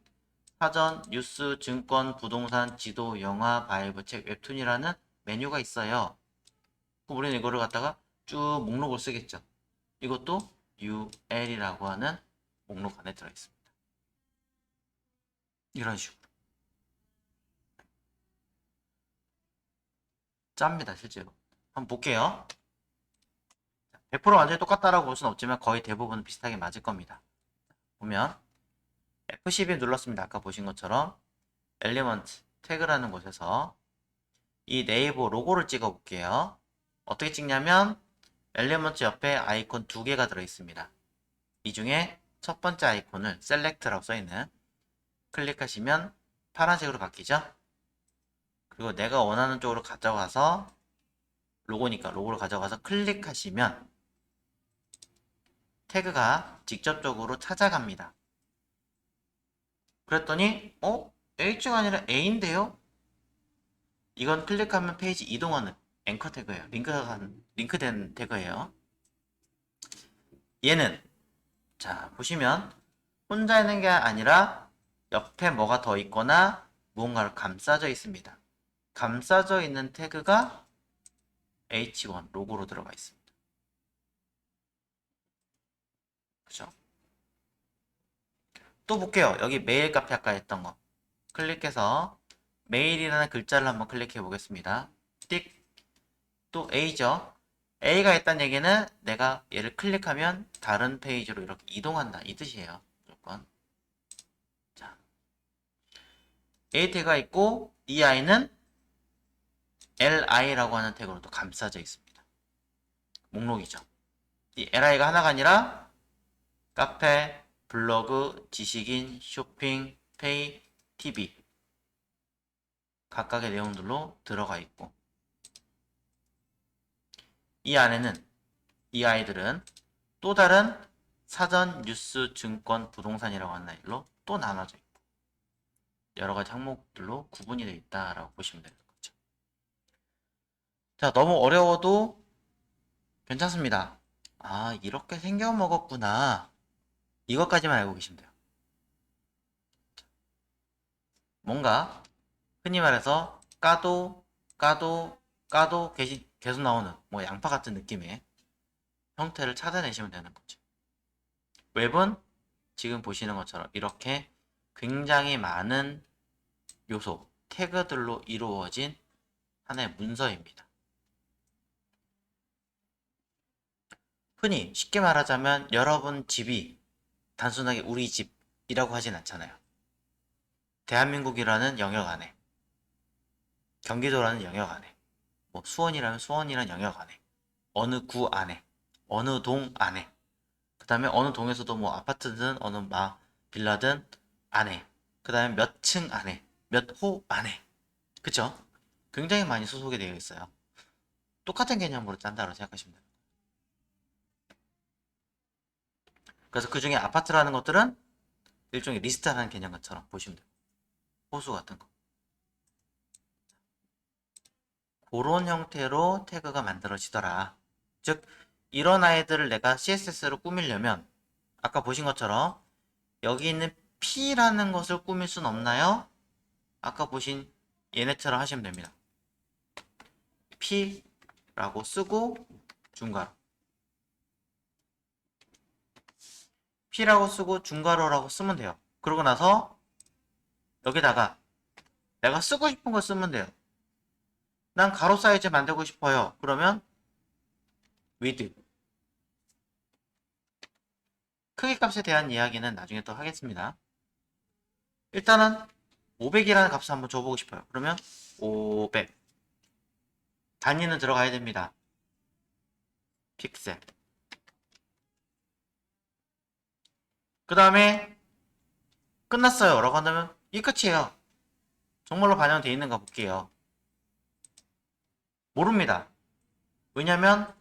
사전, 뉴스, 증권, 부동산, 지도, 영화, 바이브, 책, 웹툰이라는 메뉴가 있어요. 그럼 우리는 이거를 갖다가 쭉 목록을 쓰겠죠. 이것도 UL이라고 하는 목록 안에 들어있습니다. 이런 식으로. 짭니다, 실제로. 한번 볼게요. 100% 완전히 똑같다라고 볼 수는 없지만 거의 대부분 비슷하게 맞을 겁니다. 보면 F12 눌렀습니다. 아까 보신 것처럼 엘리먼트 태그라는 곳에서 이 네이버 로고를 찍어 볼게요. 어떻게 찍냐면 엘리먼트 옆에 아이콘 두 개가 들어있습니다. 이 중에 첫 번째 아이콘을 셀렉트라고 써있는 클릭하시면 파란색으로 바뀌죠. 그리고 내가 원하는 쪽으로 가져가서 로고니까 로고를 가져가서 클릭하시면 태그가 직접적으로 찾아갑니다. 그랬더니 H가 아니라 A인데요? 이건 클릭하면 페이지 이동하는 앵커 태그예요. 링크된 태그예요. 얘는 자 보시면 혼자 있는 게 아니라 옆에 뭐가 더 있거나 무언가를 감싸져 있습니다. 감싸져 있는 태그가 H1 로고로 들어가 있습니다. 그죠? 또 볼게요. 여기 메일 카페 아까 했던 거. 클릭해서 메일이라는 글자를 한번 클릭해 보겠습니다. 띡. 또 A죠. A가 있다는 얘기는 내가 얘를 클릭하면 다른 페이지로 이렇게 이동한다. 이 뜻이에요. 무조건. 자, A 태그가 있고 이 I는 LI라고 하는 태그로도 감싸져 있습니다. 목록이죠. 이 LI가 하나가 아니라 카페, 블로그, 지식인, 쇼핑, 페이, TV 각각의 내용들로 들어가 있고 이 안에는 이 아이들은 또 다른 사전, 뉴스, 증권, 부동산이라고 하는 아이들로 또 나눠져 있고 여러 가지 항목들로 구분이 되어 있다라고 보시면 되는 거죠. 자, 너무 어려워도 괜찮습니다. 아, 이렇게 생겨 먹었구나. 이것까지만 알고 계시면 돼요. 뭔가 흔히 말해서 까도 계속 나오는 뭐 양파 같은 느낌의 형태를 찾아내시면 되는 거죠. 웹은 지금 보시는 것처럼 이렇게 굉장히 많은 요소, 태그들로 이루어진 하나의 문서입니다. 흔히 쉽게 말하자면 여러분 집이 단순하게 우리 집이라고 하진 않잖아요. 대한민국이라는 영역 안에, 경기도라는 영역 안에, 뭐 수원이라면 수원이라는 영역 안에, 어느 구 안에, 어느 동 안에, 그 다음에 어느 동에서도 뭐 아파트든 어느 빌라든 안에, 그 다음에 몇 층 안에, 몇 호 안에, 그쵸? 굉장히 많이 소속이 되어 있어요. 똑같은 개념으로 짠다고 생각하시면 돼요. 그래서 그 중에 아파트라는 것들은 일종의 리스트라는 개념처럼 보시면 돼요. 호수 같은 거. 그런 형태로 태그가 만들어지더라. 즉, 이런 아이들을 내가 CSS로 꾸미려면 아까 보신 것처럼 여기 있는 P라는 것을 꾸밀 순 없나요? 아까 보신 얘네처럼 하시면 됩니다. P라고 쓰고 중괄호 P라고 쓰고 중괄호라고 쓰면 돼요. 그러고 나서 여기다가 내가 쓰고 싶은 걸 쓰면 돼요. 난 가로 사이즈 만들고 싶어요. 그러면 width 크기 값에 대한 이야기는 나중에 또 하겠습니다. 일단은 500이라는 값을 한번 줘보고 싶어요. 그러면 500 단위는 들어가야 됩니다. 픽셀 그 다음에 끝났어요 라고 한다면 이 끝이에요. 정말로 반영되어 있는가 볼게요. 모릅니다. 왜냐면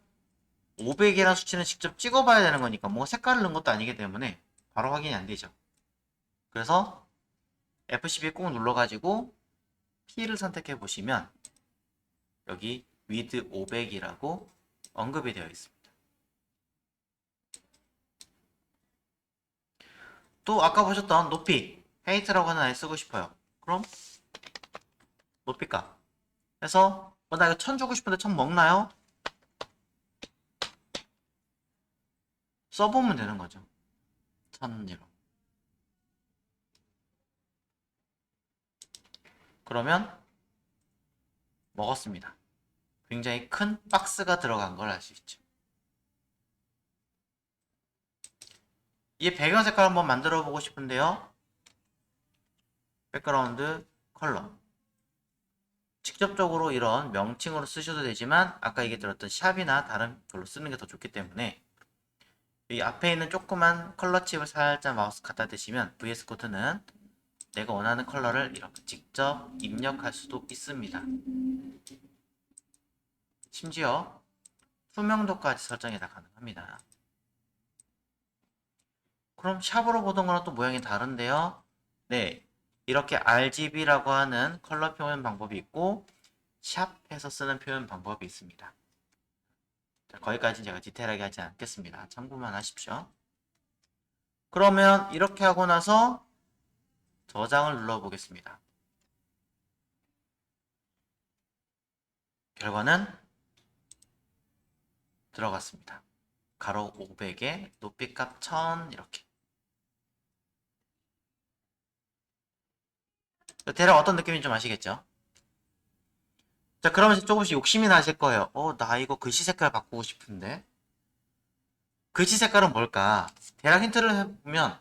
500이라는 수치는 직접 찍어봐야 되는 거니까 뭔가 색깔을 넣은 것도 아니기 때문에 바로 확인이 안 되죠. 그래서 F12 꼭 눌러가지고 P를 선택해 보시면 여기 with 500이라고 언급이 되어 있습니다. 또 아까 보셨던 높이 헤이트라고 하는 아이 쓰고 싶어요. 그럼 높이값 해서 나 이거 1000 주고 싶은데 1000 먹나요? 써보면 되는 거죠. 1000이로. 그러면 먹었습니다. 굉장히 큰 박스가 들어간 걸 알 수 있죠. 이 배경 색깔 한번 만들어 보고 싶은데요. 백그라운드 컬러. 직접적으로 이런 명칭으로 쓰셔도 되지만 아까 얘기 들었던 샵이나 다른 걸로 쓰는 게 더 좋기 때문에 이 앞에 있는 조그만 컬러 칩을 살짝 마우스 갖다 대시면 VS 코드는 내가 원하는 컬러를 이렇게 직접 입력할 수도 있습니다. 심지어 투명도까지 설정이 다 가능합니다. 그럼 샵으로 보던 거랑 또 모양이 다른데요. 네, 이렇게 RGB라고 하는 컬러 표현 방법이 있고 샵에서 쓰는 표현 방법이 있습니다. 자, 거기까지 제가 디테일하게 하지 않겠습니다. 참고만 하십시오. 그러면 이렇게 하고 나서 저장을 눌러보겠습니다. 결과는 들어갔습니다. 가로 500에 높이값 1000 이렇게. 대략 어떤 느낌인지 좀 아시겠죠? 자, 그러면서 조금씩 욕심이 나실 거예요. 나 이거 글씨 색깔 바꾸고 싶은데. 글씨 색깔은 뭘까? 대략 힌트를 해보면,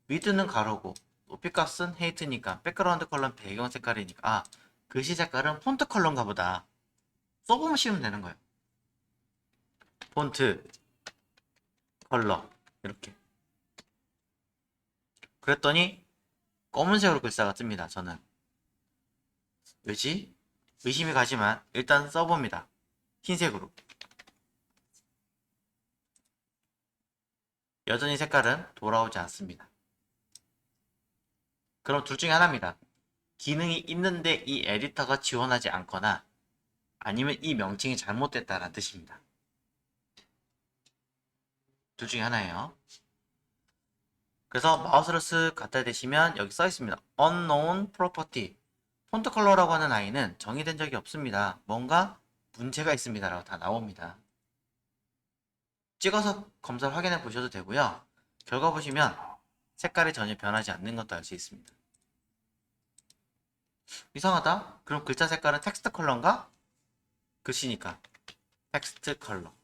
위드는 가로고, 높이값은 헤이트니까, 백그라운드 컬러는 배경 색깔이니까, 글씨 색깔은 폰트 컬러인가 보다. 써보면 쉬우면 되는 거예요. 폰트, 컬러, 이렇게. 그랬더니, 검은색으로 글자가 뜹니다, 저는. 왜지? 의심이 가지만, 일단 써봅니다. 흰색으로. 여전히 색깔은 돌아오지 않습니다. 그럼 둘 중에 하나입니다. 기능이 있는데 이 에디터가 지원하지 않거나 아니면 이 명칭이 잘못됐다는 뜻입니다. 둘 중에 하나예요. 그래서 마우스를 쓱 갖다 대시면 여기 써 있습니다. unknown property. 폰트 컬러라고 하는 아이는 정의된 적이 없습니다. 뭔가 문제가 있습니다. 라고 다 나옵니다. 찍어서 검사를 확인해 보셔도 되고요. 결과 보시면 색깔이 전혀 변하지 않는 것도 알 수 있습니다. 이상하다? 그럼 글자 색깔은 텍스트 컬러인가? 글씨니까 텍스트 컬러.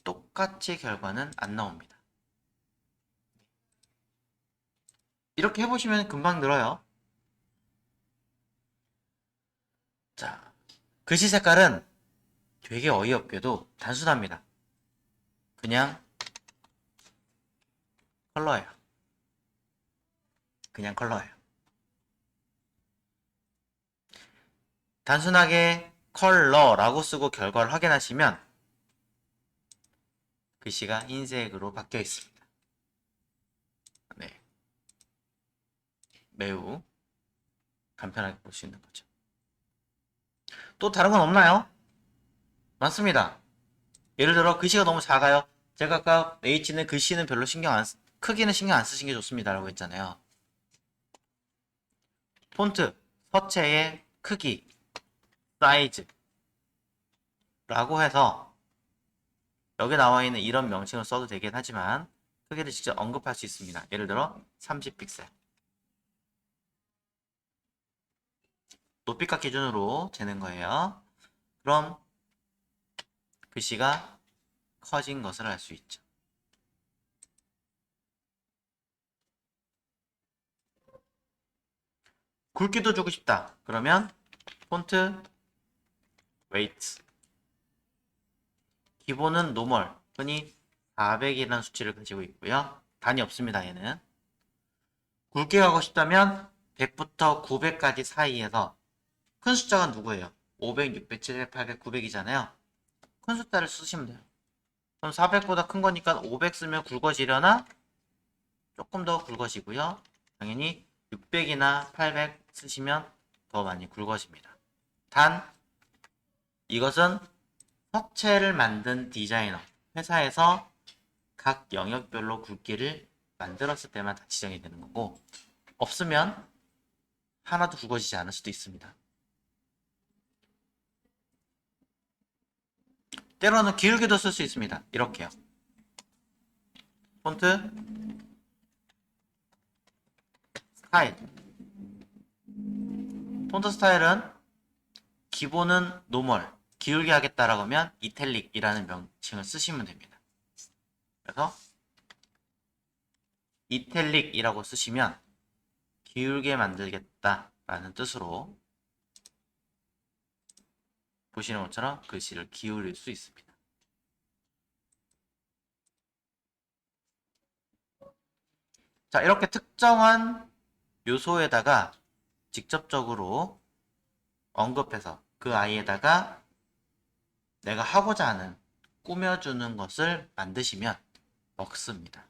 똑같이 결과는 안 나옵니다. 이렇게 해보시면 금방 늘어요. 자, 글씨 색깔은 되게 어이없게도 단순합니다. 그냥 컬러예요. 그냥 컬러예요. 단순하게 컬러라고 쓰고 결과를 확인하시면 글씨가 흰색으로 바뀌어 있습니다. 네, 매우 간편하게 볼 수 있는 거죠. 또 다른 건 없나요? 많습니다. 예를 들어 글씨가 너무 작아요. 제가 아까 H는 글씨는 별로 크기는 신경 안 쓰신 게 좋습니다 라고 했잖아요. 폰트, 서체의 크기, 사이즈 라고 해서 여기 나와 있는 이런 명칭을 써도 되긴 하지만 크기를 직접 언급할 수 있습니다. 예를 들어 30픽셀. 높이값 기준으로 재는 거예요. 그럼 글씨가 커진 것을 알 수 있죠. 굵기도 주고 싶다. 그러면 폰트 웨이트. 기본은 노멀, 흔히 400이라는 수치를 가지고 있고요. 단위 없습니다. 얘는. 굵게 가고 싶다면 100부터 900까지 사이에서 큰 숫자가 누구예요? 500, 600, 700, 800, 900이잖아요. 큰 숫자를 쓰시면 돼요. 그럼 400보다 큰 거니까 500 쓰면 굵어지려나? 조금 더 굵어지고요. 당연히 600이나 800 쓰시면 더 많이 굵어집니다. 단 이것은 서체를 만든 디자이너, 회사에서 각 영역별로 굵기를 만들었을 때만 다 지정이 되는 거고 없으면 하나도 굵어지지 않을 수도 있습니다. 때로는 기울기도 쓸 수 있습니다. 이렇게요. 폰트 스타일. 폰트 스타일은 기본은 노멀, 기울게 하겠다라고 하면 이탈릭이라는 명칭을 쓰시면 됩니다. 그래서 이탈릭이라고 쓰시면 기울게 만들겠다라는 뜻으로 보시는 것처럼 글씨를 기울일 수 있습니다. 자, 이렇게 특정한 요소에다가 직접적으로 언급해서 그 아이에다가 내가 하고자 하는 꾸며주는 것을 만드시면 먹습니다.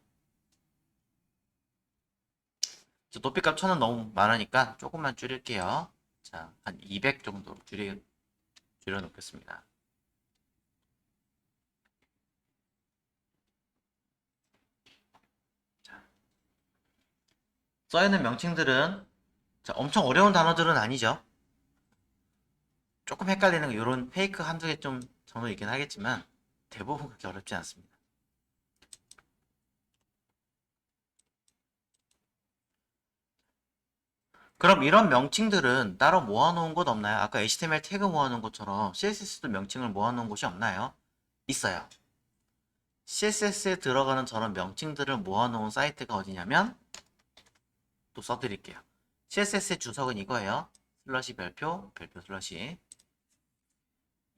높이값 1000은 너무 많으니까 조금만 줄일게요. 자, 한 200 정도로 줄여놓겠습니다. 자, 써있는 명칭들은 엄청 어려운 단어들은 아니죠. 조금 헷갈리는 이런 페이크 한두 개 좀 정도 있긴 하겠지만 대부분 그렇게 어렵지 않습니다. 그럼 이런 명칭들은 따로 모아놓은 곳 없나요? 아까 HTML 태그 모아놓은 것처럼 CSS도 명칭을 모아놓은 곳이 없나요? 있어요. CSS에 들어가는 저런 명칭들을 모아놓은 사이트가 어디냐면 또 써드릴게요. CSS의 주석은 이거예요. 슬러시 별표 슬러시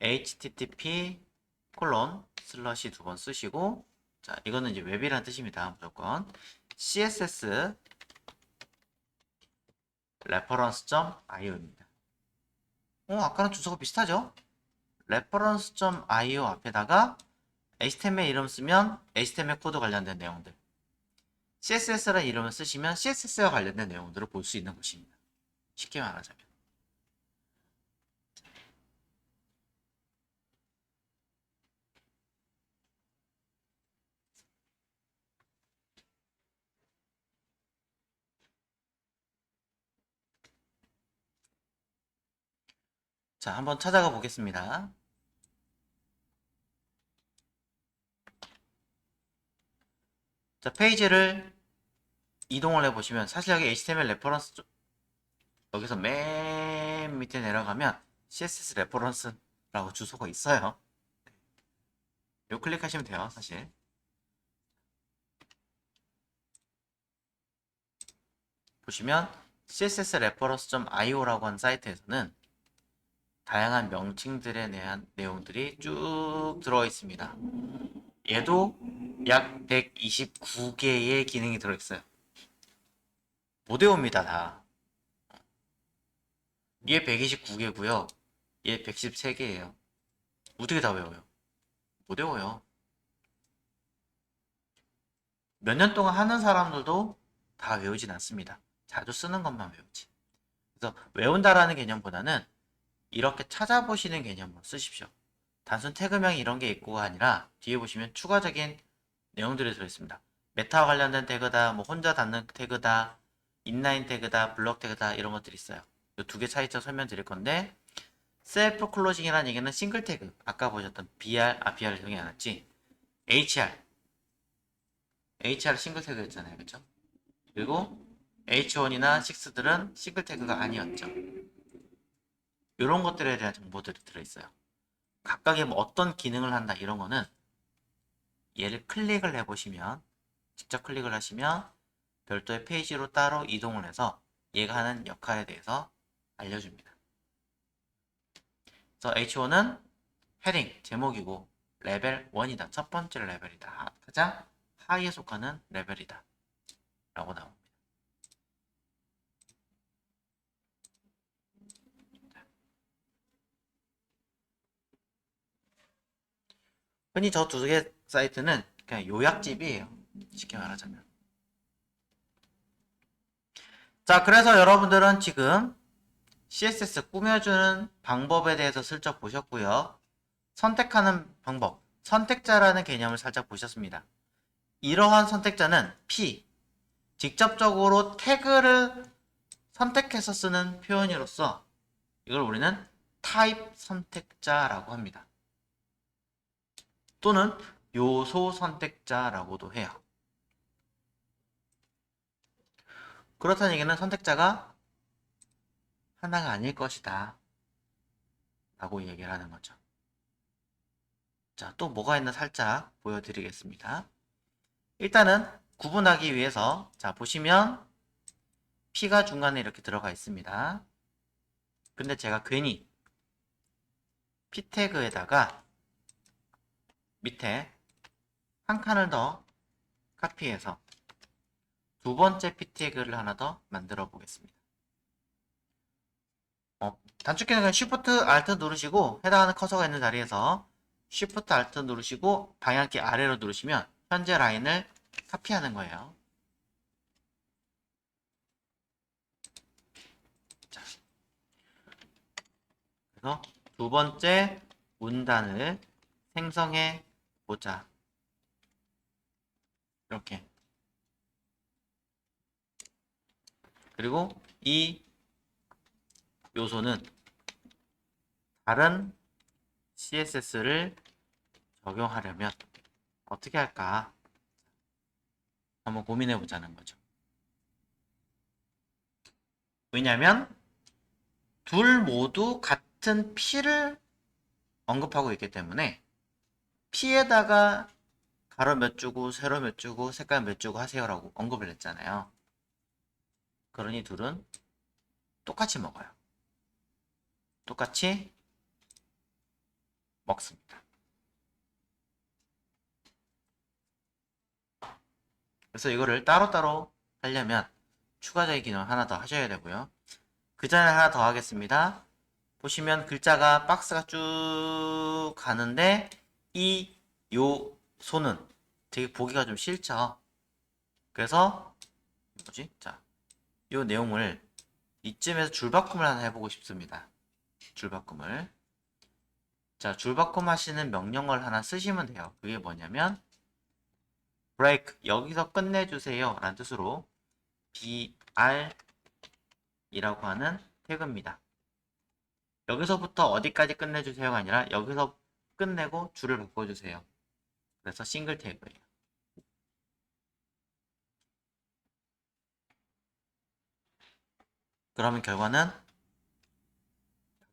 http 콜론 슬러시 두 번 쓰시고, 자, 이거는 이제 웹이라는 뜻입니다. 무조건 css reference.io입니다. 아까랑 주소가 비슷하죠? reference.io 앞에다가 HTML 이름 쓰면 HTML 코드 관련된 내용들, CSS라는 이름을 쓰시면 CSS와 관련된 내용들을 볼 수 있는 것입니다. 쉽게 말하자면. 자, 한번 찾아가 보겠습니다. 자, 페이지를 이동을 해보시면 사실 여기 HTML 레퍼런스 여기서 맨 밑에 내려가면 CSS 레퍼런스라고 주소가 있어요. 요 클릭하시면 돼요, 사실. 보시면 css reference.io라고 하는 사이트에서는 다양한 명칭들에 대한 내용들이 쭉 들어 있습니다. 얘도 약 129개의 기능이 들어있어요. 못 외웁니다, 다. 얘 129개고요. 얘 113개예요. 어떻게 다 외워요? 못 외워요. 몇 년 동안 하는 사람들도 다 외우진 않습니다. 자주 쓰는 것만 외우지. 그래서 외운다라는 개념보다는 이렇게 찾아보시는 개념으로 쓰십시오. 단순 태그명이 이런 게 있고가 아니라 뒤에 보시면 추가적인 내용들이 들어있습니다. 메타와 관련된 태그다, 뭐 혼자 닫는 태그다, 인라인 태그다, 블록 태그다 이런 것들이 있어요. 이 두 개 차이점 설명드릴 건데, 셀프 클로징이라는 얘기는 싱글 태그, 아까 보셨던 BR이 정이 안 왔지? HR 싱글 태그였잖아요, 그쵸? 그리고 H1이나 6들은 싱글 태그가 아니었죠. 이런 것들에 대한 정보들이 들어있어요. 각각의 뭐 어떤 기능을 한다 이런 거는 얘를 클릭을 해보시면, 직접 클릭을 하시면 별도의 페이지로 따로 이동을 해서 얘가 하는 역할에 대해서 알려줍니다. 그래서 H1은 헤딩, 제목이고 레벨 1이다. 첫 번째 레벨이다. 가장 하위에 속하는 레벨이다. 라고 나옵니다. 흔히 저 두 개 사이트는 그냥 요약집이에요. 쉽게 말하자면. 자, 그래서 여러분들은 지금 CSS 꾸며주는 방법에 대해서 슬쩍 보셨고요. 선택하는 방법, 선택자라는 개념을 살짝 보셨습니다. 이러한 선택자는 P, 직접적으로 태그를 선택해서 쓰는 표현으로서 이걸 우리는 타입 선택자라고 합니다. 또는 요소 선택자라고도 해요. 그렇다는 얘기는 선택자가 하나가 아닐 것이다 라고 얘기를 하는 거죠. 자, 또 뭐가 있나 살짝 보여드리겠습니다. 일단은 구분하기 위해서, 자, 보시면 P가 중간에 이렇게 들어가 있습니다. 근데 제가 괜히 P 태그에다가 밑에 한 칸을 더 카피해서 두 번째 P 태그를 하나 더 만들어 보겠습니다. 단축키는 그냥 Shift Alt 누르시고 해당하는 커서가 있는 자리에서 Shift Alt 누르시고 방향키 아래로 누르시면 현재 라인을 카피하는 거예요. 자, 그래서 두 번째 문단을 생성해 보자. 이렇게. 그리고 이 요소는 다른 CSS를 적용하려면 어떻게 할까? 한번 고민해 보자는 거죠. 왜냐면 둘 모두 같은 P를 언급하고 있기 때문에 P에다가 가로 몇 주고 세로 몇 주고 색깔 몇 주고 하세요라고 언급을 했잖아요. 그러니 둘은 똑같이 먹어요. 똑같이 먹습니다. 그래서 이거를 따로따로 하려면 추가적인 기능 하나 더 하셔야 되고요. 그 전에 하나 더 하겠습니다. 보시면 글자가 박스가 쭉 가는데 이 요소는 되게 보기가 좀 싫죠. 그래서 뭐지? 자, 요 내용을 이쯤에서 줄바꿈을 하나 해보고 싶습니다. 줄바꿈을. 자, 줄바꿈 하시는 명령어를 하나 쓰시면 돼요. 그게 뭐냐면 break 여기서 끝내주세요 라는 뜻으로 br 이라고 하는 태그입니다. 여기서부터 어디까지 끝내주세요가 아니라 여기서 끝내고 줄을 바꿔주세요. 그래서 싱글 태그예요. 그러면 결과는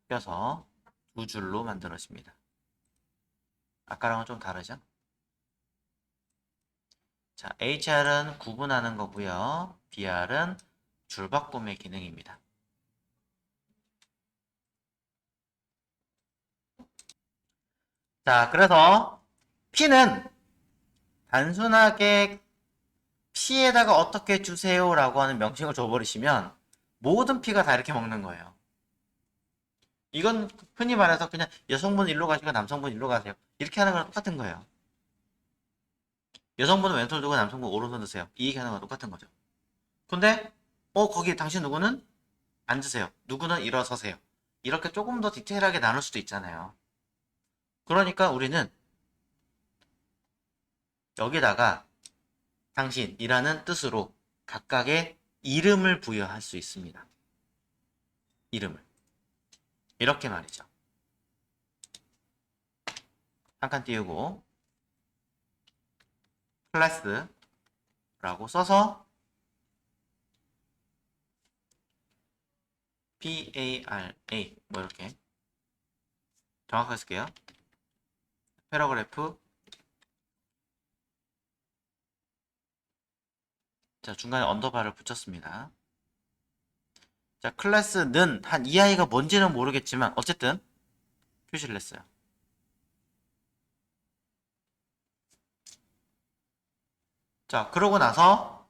바뀌어서 두 줄로 만들어집니다. 아까랑은 좀 다르죠? 자, HR은 구분하는 거고요. BR은 줄바꿈의 기능입니다. 자, 그래서 P는 단순하게 P에다가 어떻게 주세요 라고 하는 명칭을 줘버리시면 모든 P가 다 이렇게 먹는 거예요. 이건 흔히 말해서 그냥 여성분 일로 가시고 남성분 일로 가세요. 이렇게 하는 거랑 똑같은 거예요. 여성분은 왼손 두고 남성분 오른손 드세요. 이 얘기 하는 거랑 똑같은 거죠. 근데 거기 당신 누구는 앉으세요. 누구는 일어서세요. 이렇게 조금 더 디테일하게 나눌 수도 있잖아요. 그러니까 우리는 여기다가 당신이라는 뜻으로 각각의 이름을 부여할 수 있습니다. 이름을. 이렇게 말이죠. 한 칸 띄우고 클래스라고 써서 PARA 뭐 이렇게 정확하게 쓸게요. 패러그래프 자 중간에 언더바를 붙였습니다. 자 클래스는 한 이 아이가 뭔지는 모르겠지만 어쨌든 표시를 했어요. 자 그러고 나서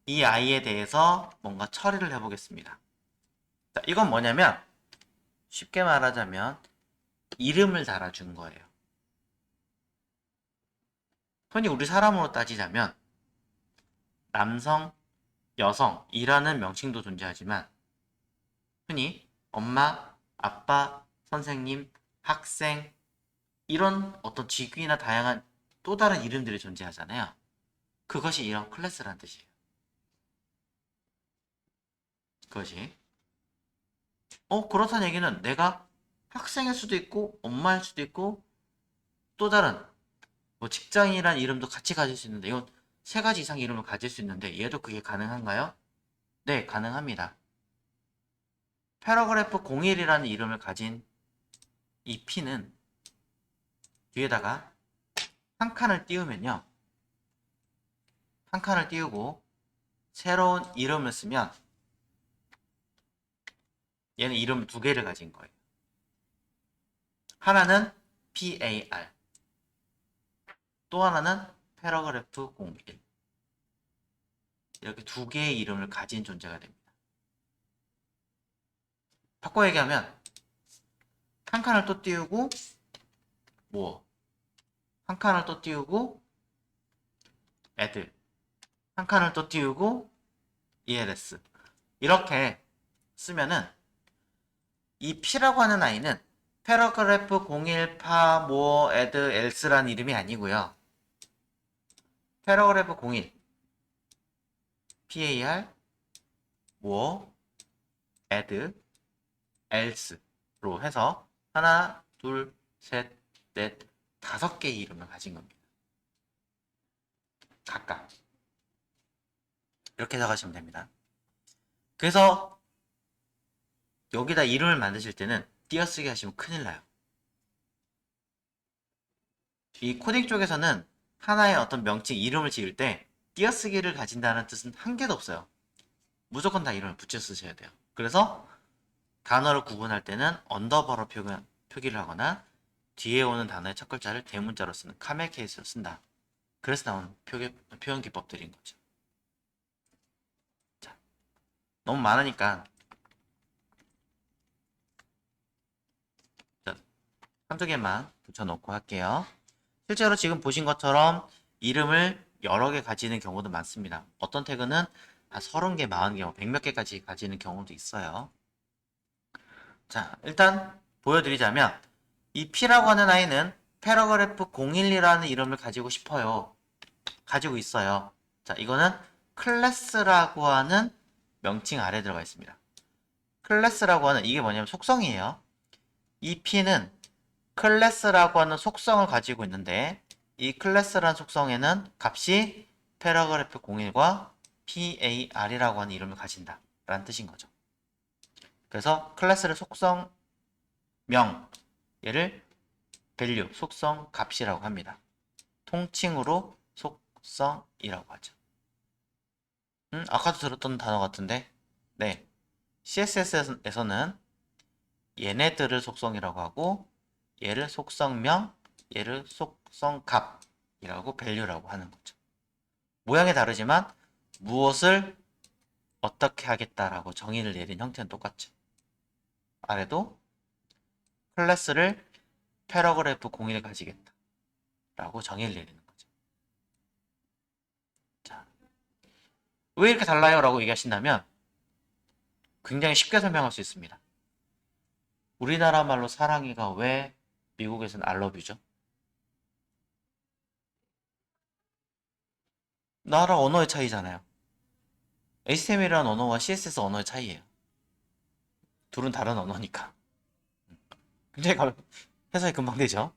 이 아이에 대해서 뭔가 처리를 해보겠습니다. 자 이건 뭐냐면 쉽게 말하자면 이름을 달아준 거예요. 흔히 우리 사람으로 따지자면 남성, 여성이라는 명칭도 존재하지만 흔히 엄마, 아빠, 선생님, 학생 이런 어떤 직위나 다양한 또 다른 이름들이 존재하잖아요. 그것이 이런 클래스라는 뜻이에요. 그것이 그렇다는 얘기는 내가 학생일 수도 있고 엄마일 수도 있고 또 다른 뭐 직장이란 이름도 같이 가질 수 있는데 이건 세 가지 이상 이름을 가질 수 있는데 얘도 그게 가능한가요? 네, 가능합니다. 패러그래프 01이라는 이름을 가진 이 P는 뒤에다가 한 칸을 띄우면요. 한 칸을 띄우고 새로운 이름을 쓰면 얘는 이름 두 개를 가진 거예요. 하나는 PAR 또 하나는 패러그래프 01 이렇게 두 개의 이름을 가진 존재가 됩니다. 바꿔 얘기하면 한 칸을 또 띄우고 뭐 한 칸을 또 띄우고 add 한 칸을 또 띄우고 ELS 이렇게 쓰면은 이 P라고 하는 아이는 패러그래프 01파 뭐 add else라는 이름이 아니고요. 패러그래프 01 PAR 뭐 add else로 해서 하나, 둘, 셋, 넷, 다섯 개의 이름을 가진 겁니다. 각각 이렇게 해석하시면 됩니다. 그래서 여기다 이름을 만드실 때는 띄어쓰기 하시면 큰일 나요. 이 코딩 쪽에서는 하나의 어떤 명칭 이름을 지을 때 띄어쓰기를 가진다는 뜻은 한 개도 없어요. 무조건 다 이름을 붙여 쓰셔야 돼요. 그래서 단어를 구분할 때는 언더바로 표기를 하거나 뒤에 오는 단어의 첫 글자를 대문자로 쓰는 카멜 케이스로 쓴다. 그래서 나오는 표현 기법들인 거죠. 자, 너무 많으니까 한두 개만 붙여놓고 할게요. 실제로 지금 보신 것처럼 이름을 여러 개 가지는 경우도 많습니다. 어떤 태그는 한 30개, 40개, 100몇 개까지 가지는 경우도 있어요. 자, 일단 보여드리자면 이 P라고 하는 아이는 패러그래프 012라는 이름을 가지고 싶어요. 가지고 있어요. 자, 이거는 클래스라고 하는 명칭 아래에 들어가 있습니다. 클래스라고 하는 이게 뭐냐면 속성이에요. 이 P는 클래스라고 하는 속성을 가지고 있는데 이 클래스라는 속성에는 값이 패러그래프 01과 PAR이라고 하는 이름을 가진다 라는 뜻인 거죠. 그래서 클래스를 속성명, 얘를 value, 속성 값이라고 합니다. 통칭으로 속성이라고 하죠. 아까도 들었던 단어 같은데 네, CSS에서는 얘네들을 속성이라고 하고 얘를 속성명, 얘를 속성값이라고 value라고 하는 거죠. 모양이 다르지만 무엇을 어떻게 하겠다라고 정의를 내린 형태는 똑같죠. 아래도 클래스를 패러그래프 01을 가지겠다 라고 정의를 내리는 거죠. 자, 왜 이렇게 달라요? 라고 얘기하신다면 굉장히 쉽게 설명할 수 있습니다. 우리나라 말로 사랑이가 왜 미국에서는 알러뷰죠? 나라 언어의 차이잖아요. HTML이라는 언어와 CSS 언어의 차이예요. 둘은 다른 언어니까. 굉장히 해석이 금방 되죠?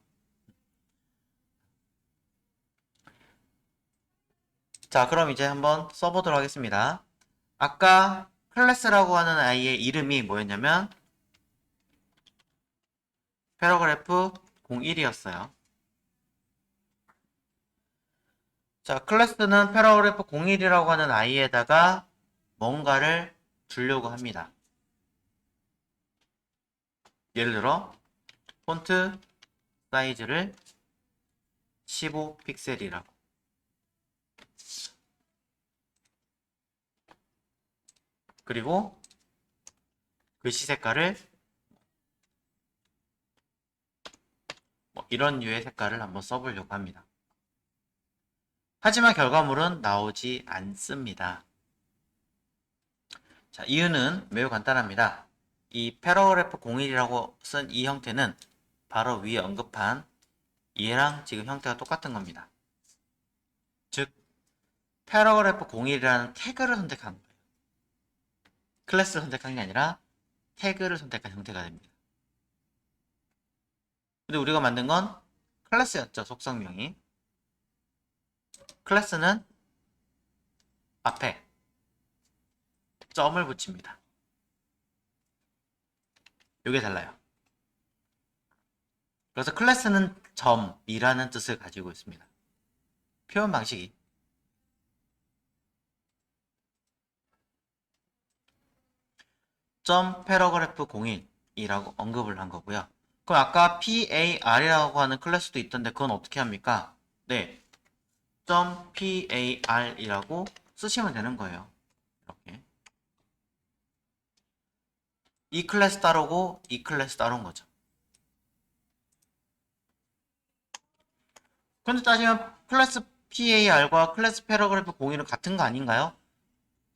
자, 그럼 이제 한번 써보도록 하겠습니다. 아까 클래스라고 하는 아이의 이름이 뭐였냐면 패러그래프 01이었어요. 자, 클래스는 패러그래프 01이라고 하는 아이에다가 뭔가를 주려고 합니다. 예를 들어 폰트 사이즈를 15픽셀이라고, 그리고 글씨 색깔을 뭐 이런 류의 색깔을 한번 써보려고 합니다. 하지만 결과물은 나오지 않습니다. 자, 이유는 매우 간단합니다. 이 패러그래프 01이라고 쓴 이 형태는 바로 위에 언급한 얘랑 지금 형태가 똑같은 겁니다. 즉 패러그래프 01이라는 태그를 선택한 거예요. 클래스를 선택한 게 아니라 태그를 선택한 형태가 됩니다. 근데 우리가 만든 건 클래스였죠. 속성명이. 클래스는 앞에 점을 붙입니다. 이게 달라요. 그래서 클래스는 점이라는 뜻을 가지고 있습니다. 표현 방식이 점 패러그래프 01이라고 언급을 한 거고요. 그럼 아까 PAR이라고 하는 클래스도 있던데 그건 어떻게 합니까? 네, 점 PAR이라고 쓰시면 되는 거예요. 이렇게 이 클래스 따르고 이 클래스 따른 거죠. 그런데 따지면 클래스 PAR과 클래스 패러그래프 01은 같은 거 아닌가요?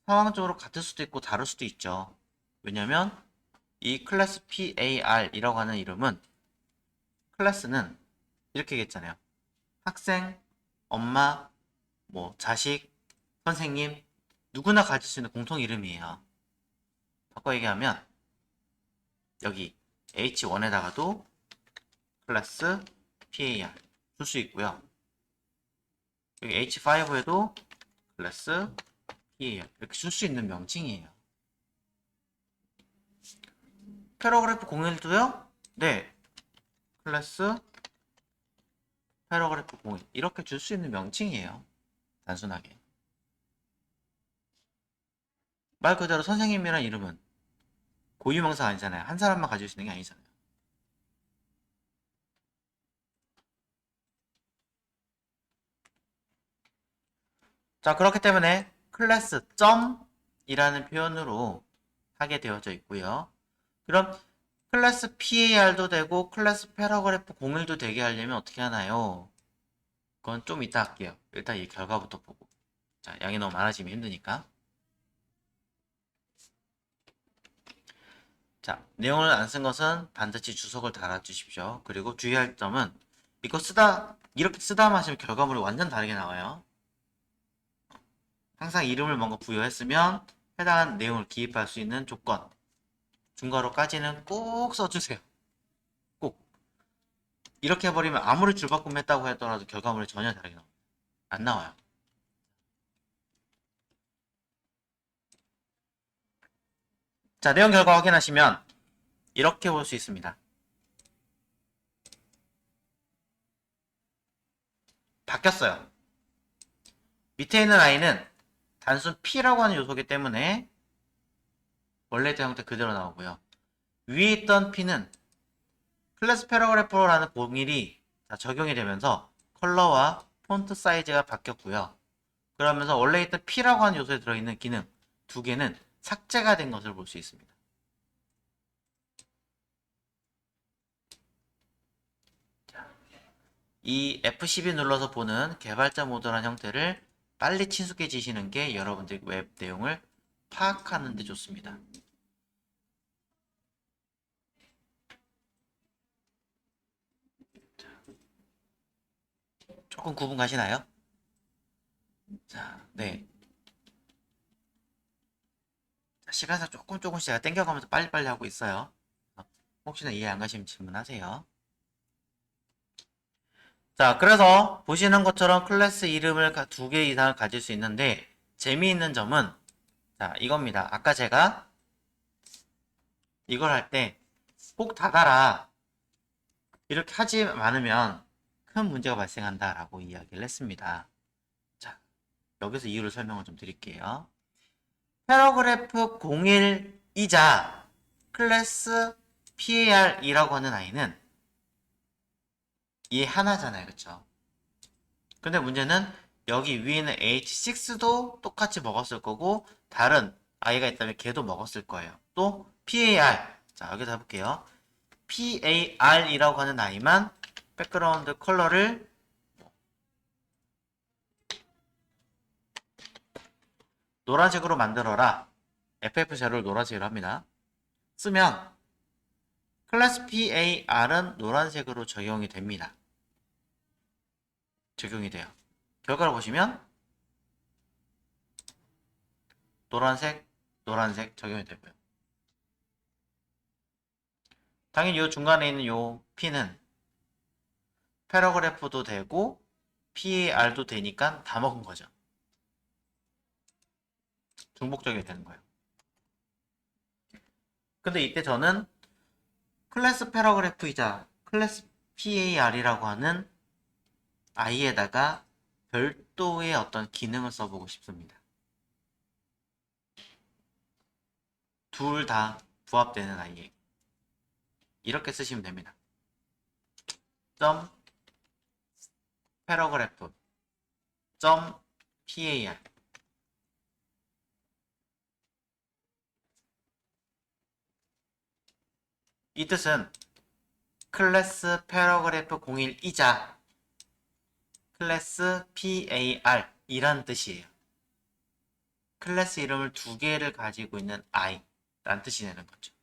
상황적으로 같을 수도 있고 다를 수도 있죠. 왜냐면 이 클래스 PAR이라고 하는 이름은 클래스는 이렇게 얘기했잖아요. 학생, 엄마, 뭐 자식, 선생님 누구나 가질 수 있는 공통 이름이에요. 바꿔 얘기하면 여기 H1에다가도 클래스 PAR 쓸 수 있고요. 여기 H5에도 클래스 PAR 이렇게 쓸 수 있는 명칭이에요. 패러그래프 01도요? 네. 클래스 패러그래프 01 이렇게 줄 수 있는 명칭이에요. 단순하게. 말 그대로 선생님이란 이름은 고유명사 아니잖아요. 한 사람만 가지고 있는 게 아니잖아요. 자, 그렇기 때문에 클래스 점이라는 표현으로 하게 되어져 있고요. 그럼 클래스 PAR도 되고 클래스 패러그래프 01도 되게 하려면 어떻게 하나요? 그건 좀 이따 할게요. 일단 이 결과부터 보고. 자, 양이 너무 많아지면 힘드니까. 자, 내용을 안 쓴 것은 반드시 주석을 달아주십시오. 그리고 주의할 점은 이거 이렇게 쓰다 마시면 결과물이 완전 다르게 나와요. 항상 이름을 뭔가 부여했으면 해당하는 내용을 기입할 수 있는 조건. 중괄호까지는 꼭 써주세요. 꼭. 이렇게 해버리면 아무리 줄바꿈했다고 하더라도 결과물이 전혀 다르게 나옵니다. 안 나와요. 자, 내용 결과 확인하시면 이렇게 볼 수 있습니다. 바뀌었어요. 밑에 있는 i는 단순 p라고 하는 요소이기 때문에 원래 있던 형태 그대로 나오고요. 위에 있던 p는 클래스 패러그래프라는 공일이 적용이 되면서 컬러와 폰트 사이즈가 바뀌었고요. 그러면서 원래 있던 p라고 하는 요소에 들어있는 기능 두 개는 삭제가 된 것을 볼 수 있습니다. 이 F12 눌러서 보는 개발자 모드라는 형태를 빨리 친숙해지시는 게 여러분들 웹 내용을 파악하는 데 좋습니다. 조금 구분 가시나요? 자, 네. 시간상 조금씩 제가 땡겨가면서 빨리빨리 하고 있어요. 혹시나 이해 안 가시면 질문하세요. 자, 그래서 보시는 것처럼 클래스 이름을 두 개 이상을 가질 수 있는데 재미있는 점은 자, 이겁니다. 아까 제가 이걸 할 때 꼭 닫아라 이렇게 하지 않으면 큰 문제가 발생한다 라고 이야기를 했습니다. 자, 여기서 이유를 설명을 좀 드릴게요. 패러그래프 01이자 클래스 PAR이라고 하는 아이는 얘 하나잖아요. 그쵸? 근데 문제는 여기 위에 있는 H6도 똑같이 먹었을 거고 다른 아이가 있다면 걔도 먹었을 거예요. 또 PAR 자 여기서 해볼게요. PAR이라고 하는 아이만 백그라운드 컬러를 노란색으로 만들어라. FF0를 노란색으로 합니다. 쓰면 클래스 PAR은 노란색으로 적용이 됩니다. 적용이 돼요. 결과를 보시면 노란색, 노란색 적용이 되고요. 당연히 이 중간에 있는 이 P는 패러그래프도 되고 PAR도 되니까 다 먹은 거죠. 중복적이 되는 거예요. 근데 이때 저는 클래스 패러그래프이자 클래스 PAR이라고 하는 i에다가 별도의 어떤 기능을 써보고 싶습니다. 둘 다 부합되는 i에 이렇게 쓰시면 됩니다. 점 패러그래프 점 PAR 이 뜻은 클래스 패러그래프 01이자 클래스 PAR 이란 뜻이에요. 클래스 이름을 두 개를 가지고 있는 i 란 뜻이 되는 거죠.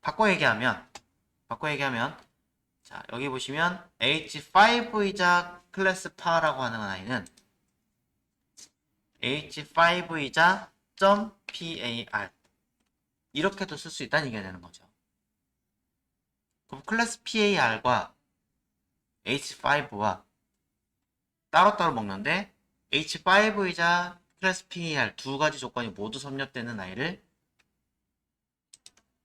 바꿔 얘기하면 자 여기 보시면 H5이자 클래스 파라고 하는 아이는 H5이자 .par 이렇게도 쓸 수 있다는 얘기가 되는 거죠. 그럼 클래스 PAR과 H5와 따로따로 먹는데 H5이자 클래스 PAR 두 가지 조건이 모두 섭렵되는 아이를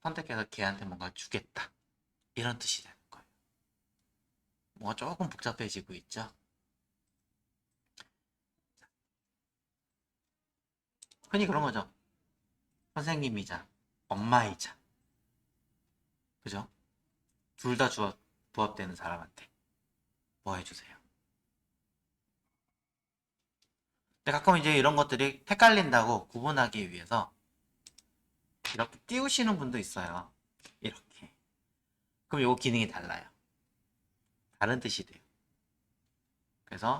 선택해서 걔한테 뭔가 주겠다. 이런 뜻이 되는 거예요. 뭔가 조금 복잡해지고 있죠? 흔히 그런 거죠. 선생님이자 엄마이자, 그죠? 둘 다 부합되는 사람한테 뭐 해주세요. 근데 가끔 이제 이런 것들이 헷갈린다고 구분하기 위해서 이렇게 띄우시는 분도 있어요. 이렇게. 그럼 요거 기능이 달라요. 다른 뜻이 돼요. 그래서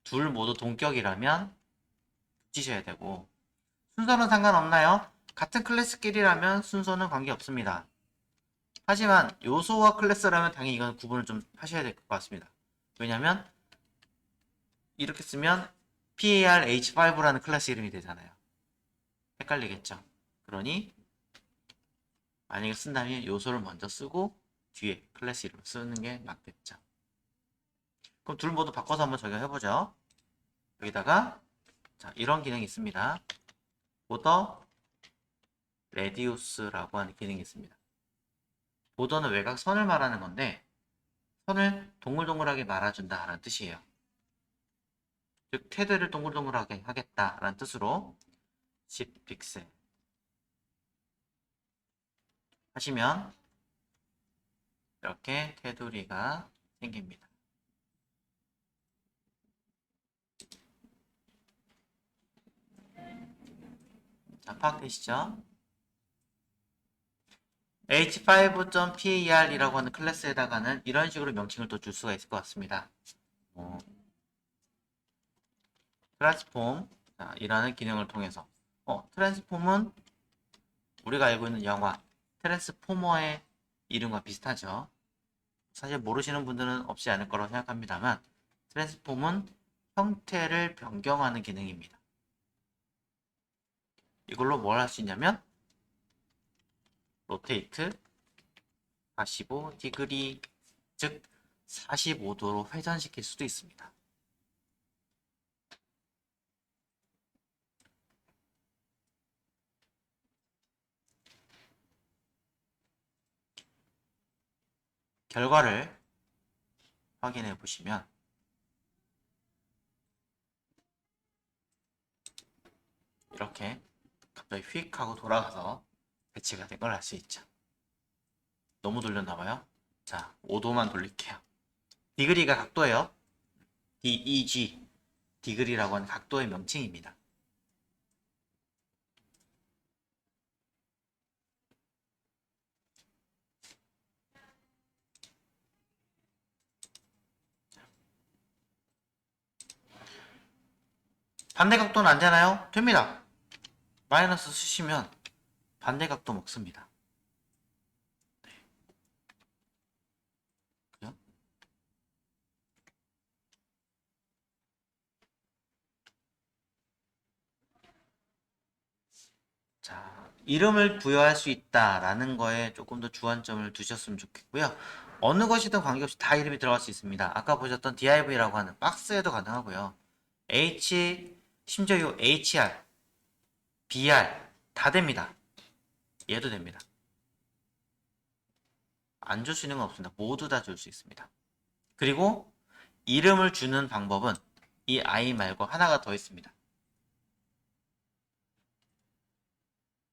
둘 모두 동격이라면 붙이셔야 되고, 순서는 상관없나요? 같은 클래스끼리라면 순서는 관계없습니다. 하지만 요소와 클래스라면 당연히 이건 구분을 좀 하셔야 될 것 같습니다. 왜냐면 이렇게 쓰면 PAR H5라는 클래스 이름이 되잖아요. 헷갈리겠죠? 그러니 만약에 쓴다면 요소를 먼저 쓰고 뒤에 클래스 이름을 쓰는 게 맞겠죠. 그럼 둘 모두 바꿔서 한번 적용해보죠. 여기다가 자, 이런 기능이 있습니다. 보더 레디우스라고 하는 기능이 있습니다. 보더는 외곽선을 말하는 건데 선을 동글동글하게 말아준다 라는 뜻이에요. 즉 테두리를 동글동글하게 하겠다 라는 뜻으로 10픽셀 하시면 이렇게 테두리가 생깁니다. 자, 파악되시죠? h5.par이라고 하는 클래스에다가는 이런 식으로 명칭을 또 줄 수가 있을 것 같습니다. 트랜스폼 이라는 기능을 통해서 트랜스폼은 우리가 알고 있는 영화 트랜스포머의 이름과 비슷하죠. 사실 모르시는 분들은 없지 않을 거라고 생각합니다만 트랜스폼은 형태를 변경하는 기능입니다. 이걸로 뭘 할 수 있냐면 로테이트 45디그리 즉 45도로 회전시킬 수도 있습니다. 결과를 확인해 보시면 이렇게 갑자기 휙 하고 돌아가서 배치가 된 걸 알 수 있죠. 너무 돌렸나봐요. 자, 5도만 돌릴게요. 디그리가 각도예요. DEG, 디그리라고 하는 각도의 명칭입니다. 반대 각도는 안 되나요? 됩니다. 마이너스 쓰시면 반대 각도 먹습니다. 그죠? 자, 이름을 부여할 수 있다라는 거에 조금 더 주안점을 두셨으면 좋겠고요. 어느 것이든 관계없이 다 이름이 들어갈 수 있습니다. 아까 보셨던 div라고 하는 박스에도 가능하고요. H, 심지어 이 HR, BR 다 됩니다. 얘도 됩니다. 안 줄 수 있는 건 없습니다. 모두 다 줄 수 있습니다. 그리고 이름을 주는 방법은 이 아이 말고 하나가 더 있습니다.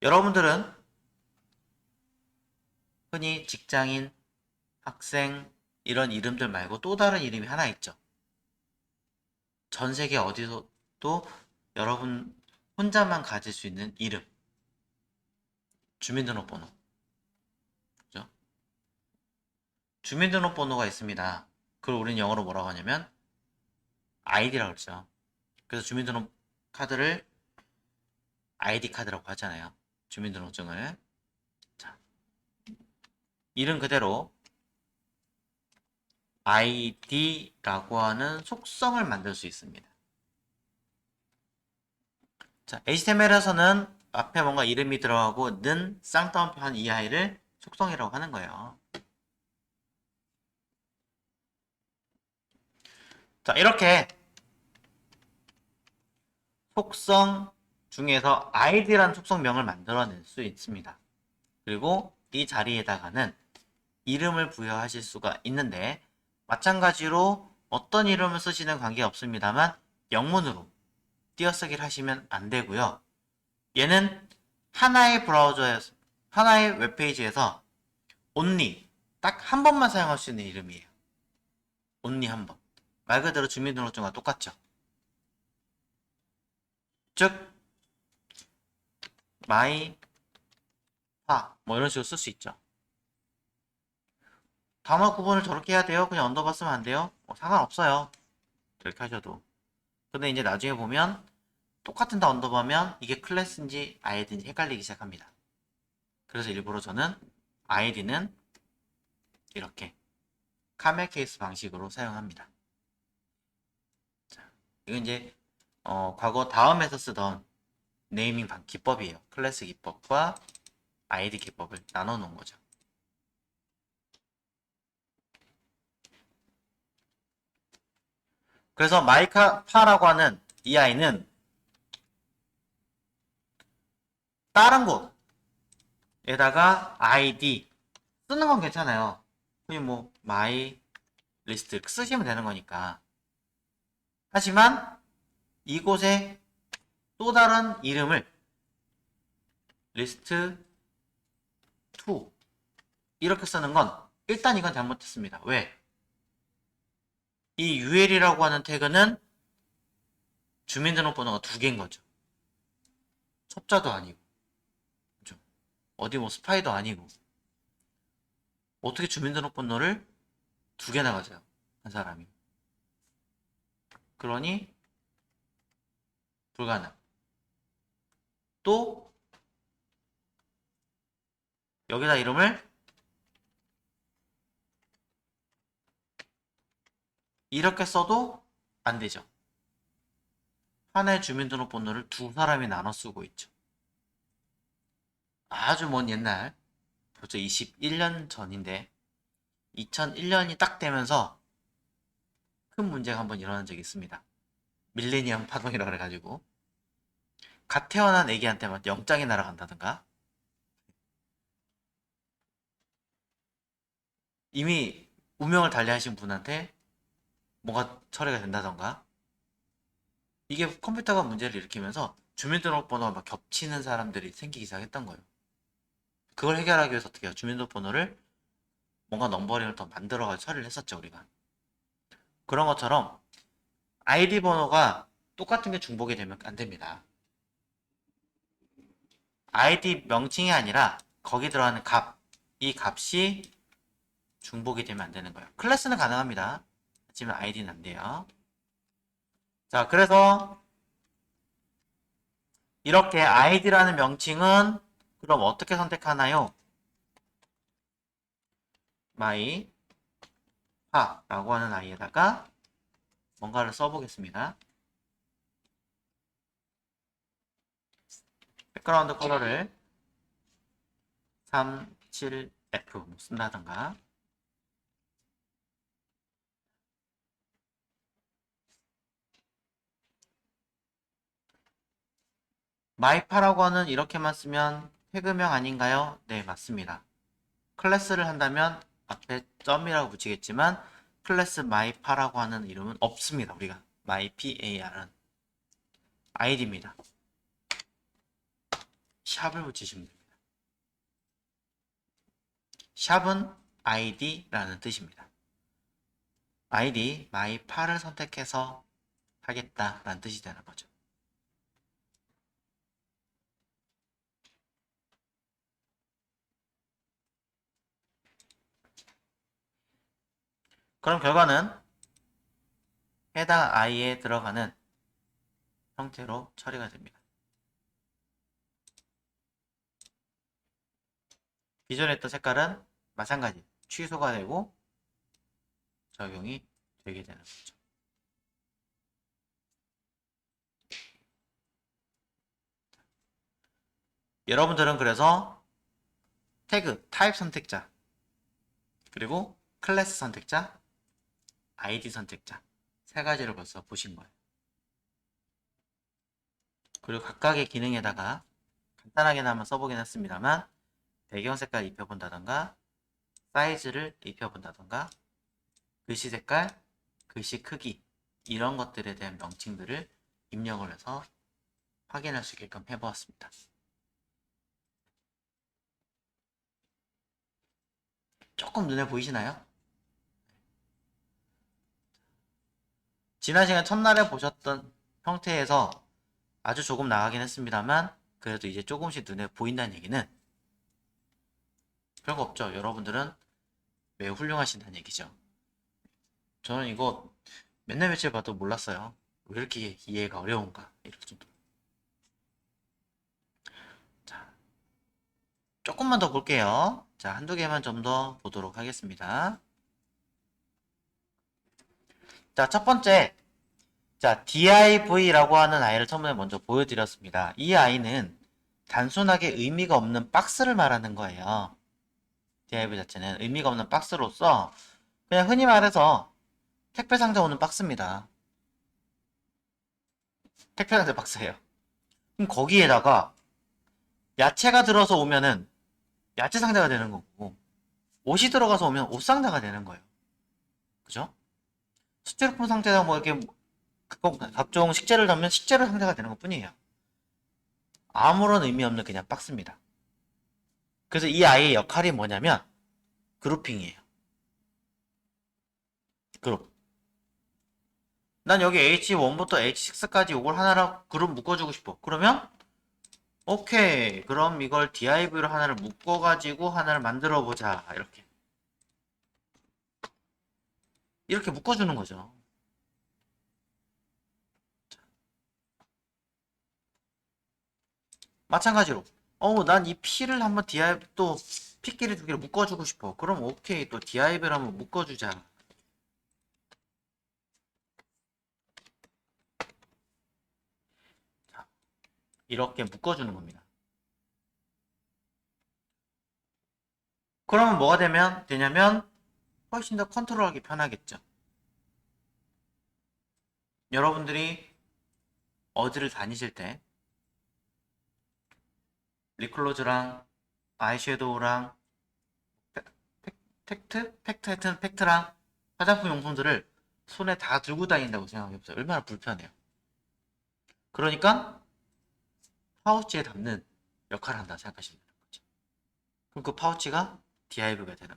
여러분들은 흔히 직장인, 학생 이런 이름들 말고 또 다른 이름이 하나 있죠. 전 세계 어디서도 여러분 혼자만 가질 수 있는 이름. 주민등록번호. 그죠? 주민등록번호가 있습니다. 그걸 우리는 영어로 뭐라고 하냐면 ID라고 그러죠. 그래서 주민등록 카드를 ID 카드라고 하잖아요. 주민등록증을. 자, 이름 그대로 ID라고 하는 속성을 만들 수 있습니다. 자, HTML에서는 앞에 뭔가 이름이 들어가고 는 쌍따옴표 한 이하를 속성이라고 하는 거예요. 자, 이렇게 속성 중에서 id라는 속성명을 만들어낼 수 있습니다. 그리고 이 자리에다가는 이름을 부여하실 수가 있는데 마찬가지로 어떤 이름을 쓰시는 관계 없습니다만 영문으로 띄어쓰기를 하시면 안 되고요. 얘는 하나의 브라우저에서 하나의 웹페이지에서 only 딱 한 번만 사용할 수 있는 이름이에요. only 한 번. 말 그대로 주민등록증과 똑같죠. 즉 my 뭐 이런 식으로 쓸 수 있죠. 단어 구분을 저렇게 해야 돼요? 그냥 언더바 쓰면 안 돼요? 상관없어요. 이렇게 하셔도. 근데 이제 나중에 보면 똑같은 다 언더바면 이게 클래스인지 아이디인지 헷갈리기 시작합니다. 그래서 일부러 저는 아이디는 이렇게 카멜 케이스 방식으로 사용합니다. 자, 이건 이제 과거 다음에서 쓰던 네이밍 기법이에요. 클래스 기법과 아이디 기법을 나눠 놓은 거죠. 그래서 마이카파라고 하는 이 아이는 다른 곳에다가 아이디 쓰는 건 괜찮아요. 그냥 뭐 마이 리스트 쓰시면 되는 거니까. 하지만 이곳에 또 다른 이름을 리스트 2 이렇게 쓰는 건 일단 이건 잘못했습니다. 왜? 이 UL이라고 하는 태그는 주민등록번호가 두 개인 거죠. 첩자도 아니고, 그죠? 어디 뭐 스파이도 아니고, 어떻게 주민등록번호를 두 개나 가져요? 한 사람이. 그러니 불가능. 또 여기다 이름을 이렇게 써도 안 되죠. 하나의 주민등록번호를 두 사람이 나눠 쓰고 있죠. 아주 먼 옛날, 벌써 21년 전인데 2001년이 딱 되면서 큰 문제가 한번 일어난 적이 있습니다. 밀레니엄 파동이라 그래가지고 갓 태어난 애기한테만 영장이 날아간다든가 이미 운명을 달리하신 분한테 뭐가 처리가 된다던가 이게 컴퓨터가 문제를 일으키면서 주민등록번호가 막 겹치는 사람들이 생기기 시작했던 거예요. 그걸 해결하기 위해서 어떻게 해요? 주민등록번호를 뭔가 넘버링을 더 만들어가지고 처리를 했었죠, 우리가. 그런 것처럼 아이디 번호가 똑같은 게 중복이 되면 안 됩니다. 아이디 명칭이 아니라 거기 들어가는 값, 이 값이 중복이 되면 안 되는 거예요. 클래스는 가능합니다. 하지만 아이디는 안 돼요. 자, 그래서 이렇게 아이디라는 명칭은 그럼 어떻게 선택하나요? my 파라고 하는 아이에다가 뭔가를 써보겠습니다. 백그라운드 컬러를 37F 쓴다던가 my파라고 하는 이렇게만 쓰면 태그명 아닌가요? 네, 맞습니다. 클래스를 한다면 앞에 점이라고 붙이겠지만 클래스 my파라고 하는 이름은 없습니다. 우리가 mypar은 id입니다. 샵을 붙이시면 됩니다. 샵은 id라는 뜻입니다. id, my파를 선택해서 하겠다라는 뜻이 되는 거죠. 그럼 결과는 해당 i에 들어가는 형태로 처리가 됩니다. 기존에 했던 색깔은 마찬가지 취소가 되고 적용이 되게 되는 거죠. 여러분들은 그래서 태그, 타입 선택자, 그리고 클래스 선택자, 아이디 선택자 세 가지를 벌써 보신 거예요. 그리고 각각의 기능에다가 간단하게나마 써보긴 했습니다만 배경 색깔 입혀본다던가 사이즈를 입혀본다던가 글씨 색깔, 글씨 크기 이런 것들에 대한 명칭들을 입력을 해서 확인할 수 있게끔 해보았습니다. 조금 눈에 보이시나요? 지난 시간 첫날에 보셨던 형태에서 아주 조금 나가긴 했습니다만 그래도 이제 조금씩 눈에 보인다는 얘기는 별거 없죠. 여러분들은 매우 훌륭하신다는 얘기죠. 저는 이거 맨날 며칠 봐도 몰랐어요. 왜 이렇게 이해가 어려운가 이럴 정도. 자, 조금만 더 볼게요. 자, 한두 개만 좀 더 보도록 하겠습니다. 자, 첫 번째. 자, DIV라고 하는 아이를 처음에 먼저 보여드렸습니다. 이 아이는 단순하게 의미가 없는 박스를 말하는 거예요. DIV 자체는 의미가 없는 박스로서 그냥 흔히 말해서 택배 상자 오는 박스입니다. 택배 상자 박스예요. 그럼 거기에다가 야채가 들어서 오면은 야채 상자가 되는 거고 옷이 들어가서 오면 옷 상자가 되는 거예요. 그죠? 스티로폼 상자가 뭐 이렇게 각종 식재를 넣으면 식재료 상자가 되는 것 뿐이에요. 아무런 의미 없는 그냥 박스입니다. 그래서 이 아이의 역할이 뭐냐면 그룹핑이에요. 그룹. 난 여기 H1부터 H6까지 이걸 하나로 그룹 묶어주고 싶어. 그러면 오케이. 그럼 이걸 DIV로 하나를 묶어가지고 하나를 만들어보자. 이렇게 묶어주는 거죠. 마찬가지로 난 이 P를 한번 div 또 P끼리 두 개를 묶어주고 싶어. 그럼 오케이. 또 div를 한번 묶어주자. 자, 이렇게 묶어주는 겁니다. 그러면 뭐가 되냐면 훨씬 더 컨트롤하기 편하겠죠. 여러분들이 어디를 다니실 때 립글로즈랑 아이섀도우랑 팩트랑 화장품 용품들을 손에 다 들고 다닌다고 생각해보세요. 얼마나 불편해요. 그러니까 파우치에 담는 역할을 한다 생각하시면 되는 거죠. 그럼 그 파우치가 DIV가 되는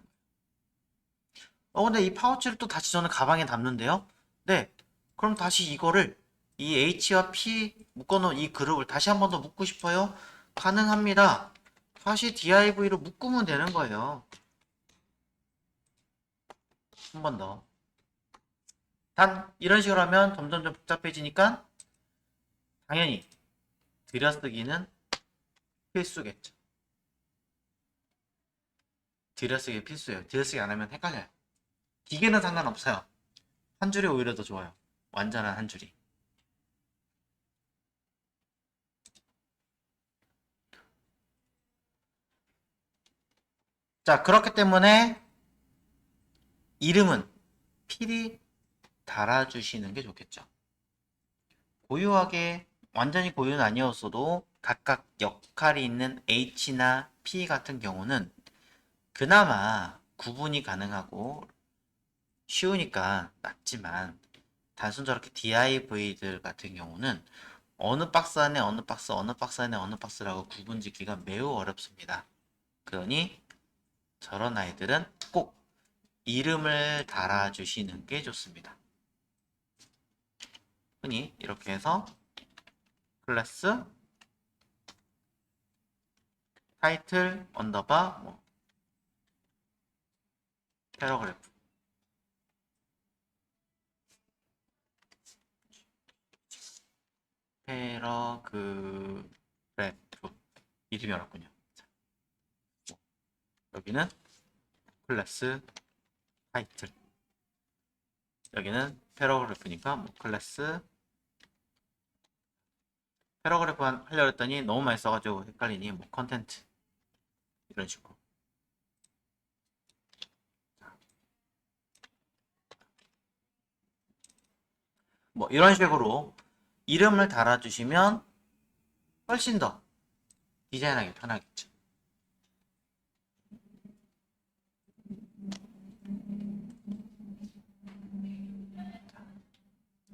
거예요. 근데 이 파우치를 또 다시 저는 가방에 담는데요. 네. 그럼 다시 이거를 이 H와 P 묶어놓은 이 그룹을 다시 한 번 더 묶고 싶어요? 가능합니다. 다시 DIV로 묶으면 되는 거예요. 한 번 더. 단 이런 식으로 하면 점점 좀 복잡해지니까 당연히 들여쓰기는 필수겠죠. 들여쓰기 필수예요. 들여쓰기 안 하면 헷갈려요. 기계는 상관없어요. 한 줄이 오히려 더 좋아요. 완전한 한 줄이. 자, 그렇기 때문에 이름은 필히 달아주시는 게 좋겠죠. 고유하게 완전히 고유는 아니었어도 각각 역할이 있는 H나 P 같은 경우는 그나마 구분이 가능하고 쉬우니까 낫지만 단순 저렇게 DIV들 같은 경우는 어느 박스 안에 어느 박스, 어느 박스 안에 어느 박스라고 구분 짓기가 매우 어렵습니다. 그러니 저런 아이들은 꼭 이름을 달아주시는 게 좋습니다. 흔히 이렇게 해서 클래스 타이틀 언더바 패러그래프 이름이 어렵군요. 여기는 클래스 타이틀, 여기는 패러그래프니까 클래스 패러그래프 하려고 했더니 너무 많이 써가지고 헷갈리니 컨텐트 이런 식으로. 이런 식으로 이름을 달아주시면 훨씬 더 디자인하기 편하겠죠.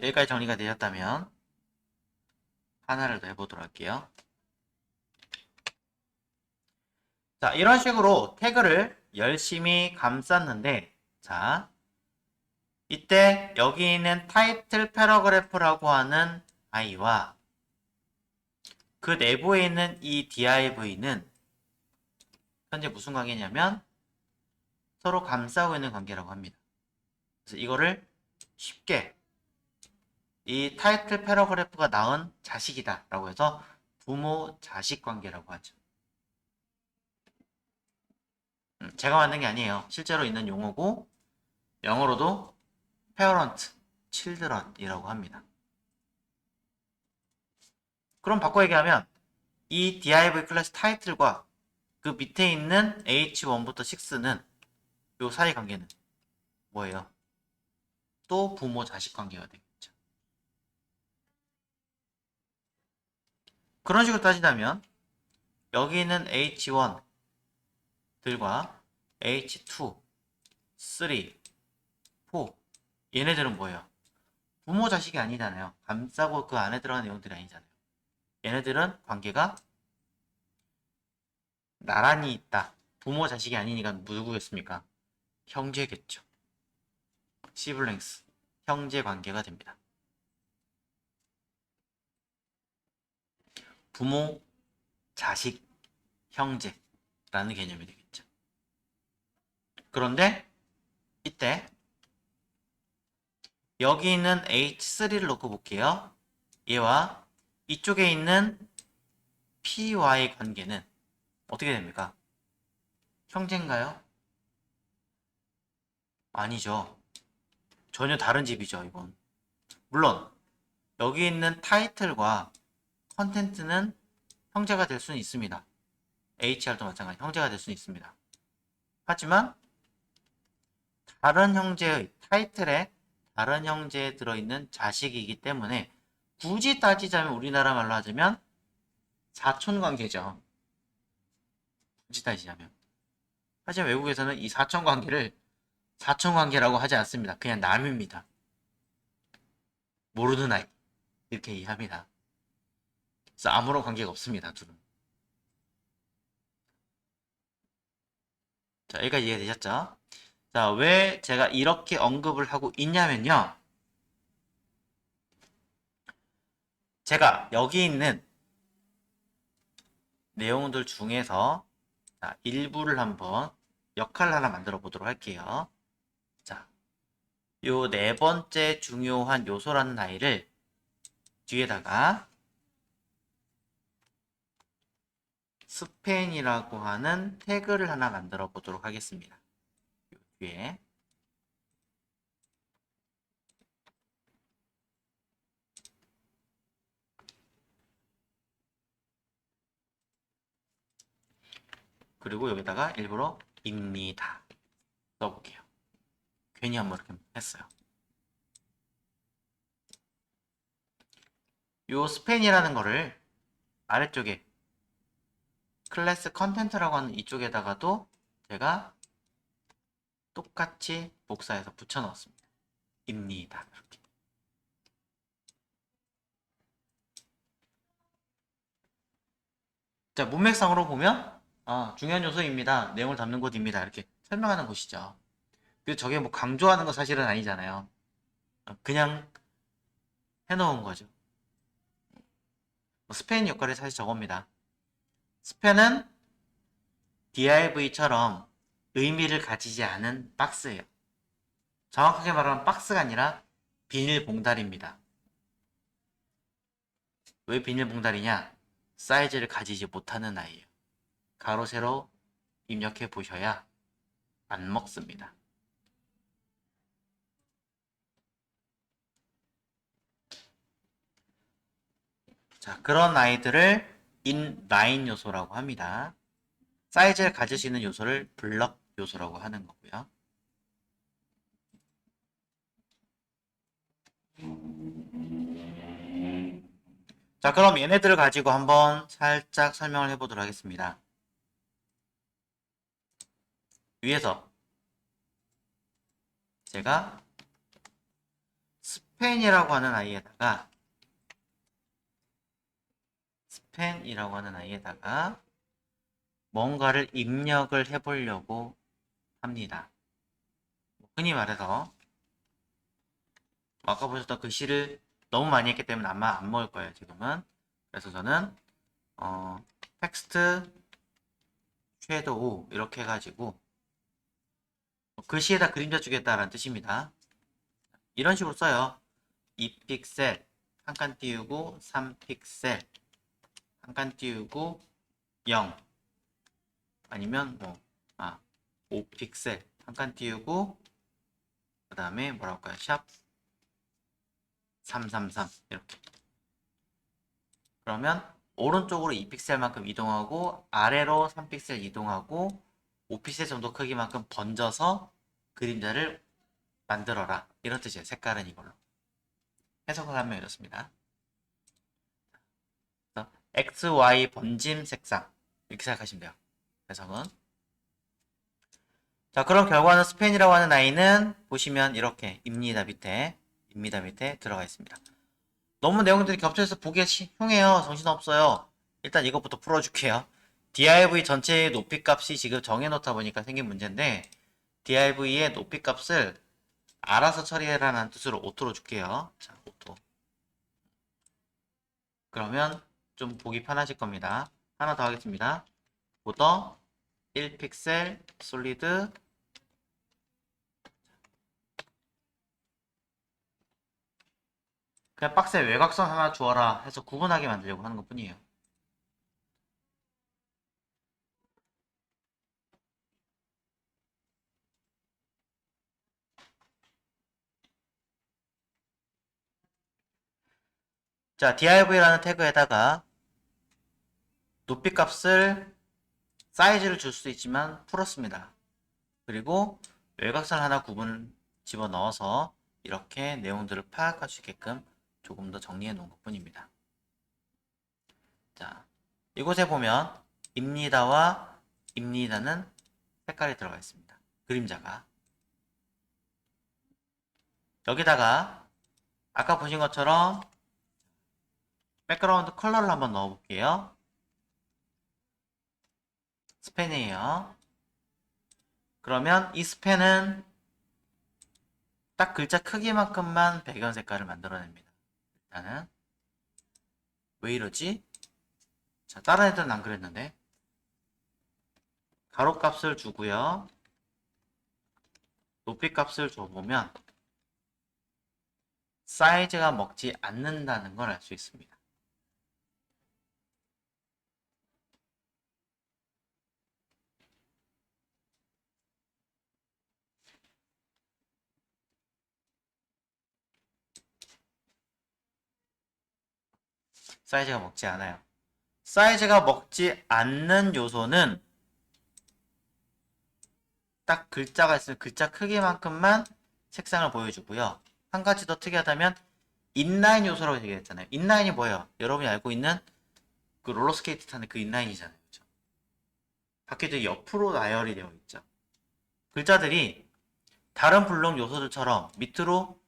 여기까지 정리가 되셨다면 하나를 더 해보도록 할게요. 자, 이런 식으로 태그를 열심히 감쌌는데, 자, 이때 여기 있는 타이틀 패러그래프라고 하는 i와 그 내부에 있는 이 div는 현재 무슨 관계냐면 서로 감싸고 있는 관계라고 합니다. 그래서 이거를 쉽게 이 타이틀 패러그래프가 낳은 자식이다 라고 해서 부모 자식 관계라고 하죠. 제가 만든 게 아니에요. 실제로 있는 용어고 영어로도 parent, children이라고 합니다. 그럼 바꿔 얘기하면 이 div 클래스 타이틀과 그 밑에 있는 h1부터 6는 요 사이 관계는 뭐예요? 또 부모 자식 관계가 되겠죠. 그런 식으로 따지자면 여기 있는 h1 들과 h2, 3, 4 얘네들은 뭐예요? 부모 자식이 아니잖아요. 감싸고 그 안에 들어가는 내용들이 아니잖아요. 얘네들은 관계가 나란히 있다. 부모 자식이 아니니까 누구겠습니까? 형제겠죠. 시블링스, 형제 관계가 됩니다. 부모, 자식, 형제라는 개념이 되겠죠. 그런데 이때 여기 있는 H3를 놓고 볼게요. 얘와 이쪽에 있는 PY 관계는 어떻게 됩니까? 형제인가요? 아니죠. 전혀 다른 집이죠, 이건. 물론 여기 있는 타이틀과 컨텐츠는 형제가 될 수는 있습니다. HR도 마찬가지 형제가 될 수는 있습니다. 하지만 다른 형제의 타이틀에 다른 형제에 들어있는 자식이기 때문에 굳이 따지자면 우리나라 말로 하자면 사촌관계죠. 굳이 따지자면. 하지만 외국에서는 이 사촌관계를 사촌관계라고 하지 않습니다. 그냥 남입니다. 모르는 아이 이렇게 이해합니다. 그래서 아무런 관계가 없습니다. 둘은. 자, 여기까지 이해되셨죠? 자, 왜 제가 이렇게 언급을 하고 있냐면요. 제가 여기 있는 내용들 중에서 자, 일부를 한번 역할을 하나 만들어 보도록 할게요. 자, 요 네 번째 중요한 요소라는 아이를 뒤에다가 스팬이라고 하는 태그를 하나 만들어 보도록 하겠습니다. 요 뒤에 그리고 여기다가 일부러 입니다 써볼게요. 괜히 한번 이렇게 했어요. 요 스팬이라는 거를 아래쪽에 클래스 컨텐트라고 하는 이쪽에다가도 제가 똑같이 복사해서 붙여 넣었습니다. 입니다. 이렇게. 자, 문맥상으로 보면 중요한 요소입니다. 내용을 담는 곳입니다. 이렇게 설명하는 곳이죠. 그래서 저게 뭐 강조하는 거 사실은 아니잖아요. 그냥 해놓은 거죠. 스팬 역할이 사실 저겁니다. 스팬은 div처럼 의미를 가지지 않은 박스예요. 정확하게 말하면 박스가 아니라 비닐봉다리입니다. 왜 비닐봉다리냐? 사이즈를 가지지 못하는 아이예요. 가로 세로 입력해 보셔야 안 먹습니다. 자, 그런 아이들을 인라인 요소라고 합니다. 사이즈를 가질 수 있는 요소를 블럭 요소라고 하는 거고요. 자, 그럼 얘네들을 가지고 한번 살짝 설명을 해보도록 하겠습니다. 위에서 제가 스펜이라고 하는 아이에다가 뭔가를 입력을 해보려고 합니다. 흔히 말해서 아까 보셨던 글씨를 너무 많이 했기 때문에 아마 안 먹을 거예요, 지금은. 그래서 저는 텍스트 섀도우 이렇게 해가지고 글씨에다 그림자 주겠다라는 뜻입니다. 이런 식으로 써요. 2픽셀 한 칸 띄우고 3픽셀 한 칸 띄우고 0 아니면 5픽셀 한 칸 띄우고 그 다음에 뭐라고 할까요? 샵 333 이렇게. 그러면 오른쪽으로 2픽셀만큼 이동하고 아래로 3픽셀 이동하고 5픽셀 정도 크기만큼 번져서 그림자를 만들어라. 이런 뜻이에요. 색깔은 이걸로. 해석을 하면 이렇습니다. X, Y 번짐 색상 이렇게 생각하시면 돼요. 해석은. 자, 그럼 결과는 스펜이라고 하는 아이는 보시면 이렇게 입니다 밑에 들어가 있습니다. 너무 내용들이 겹쳐서 보기 흉해요. 정신없어요. 일단 이것부터 풀어줄게요. div 전체의 높이 값이 지금 정해놓다 보니까 생긴 문제인데 div의 높이 값을 알아서 처리해라는 뜻으로 오토로 줄게요. 자, 오토. 그러면 좀 보기 편하실 겁니다. 하나 더 하겠습니다. 보더 1픽셀 솔리드 그냥 박스에 외곽선 하나 주어라 해서 구분하게 만들려고 하는 것 뿐이에요. 자, div라는 태그에다가 높이 값을 사이즈를 줄 수 있지만 풀었습니다. 그리고 외곽선 하나 구분 집어넣어서 이렇게 내용들을 파악할 수 있게끔 조금 더 정리해 놓은 것 뿐입니다. 자, 이곳에 보면 입니다와 입니다는 색깔이 들어가 있습니다. 그림자가. 여기다가 아까 보신 것처럼 백그라운드 컬러를 한번 넣어 볼게요. 스펜이에요. 그러면 이 스펜은 딱 글자 크기만큼만 배경 색깔을 만들어냅니다. 일단은 왜 이러지? 자, 다른 애들은 안 그랬는데 가로 값을 주고요. 높이 값을 줘보면 사이즈가 먹지 않는다는 걸 알 수 있습니다. 사이즈가 먹지 않아요. 사이즈가 먹지 않는 요소는 딱 글자가 있으면 글자 크기만큼만 색상을 보여주고요. 한 가지 더 특이하다면 인라인 요소라고 얘기했잖아요. 인라인이 뭐예요? 여러분이 알고 있는 그 롤러스케이트 타는 그 인라인이잖아요. 그렇죠? 바퀴들이 옆으로 나열이 되어 있죠. 글자들이 다른 블록 요소들처럼 밑으로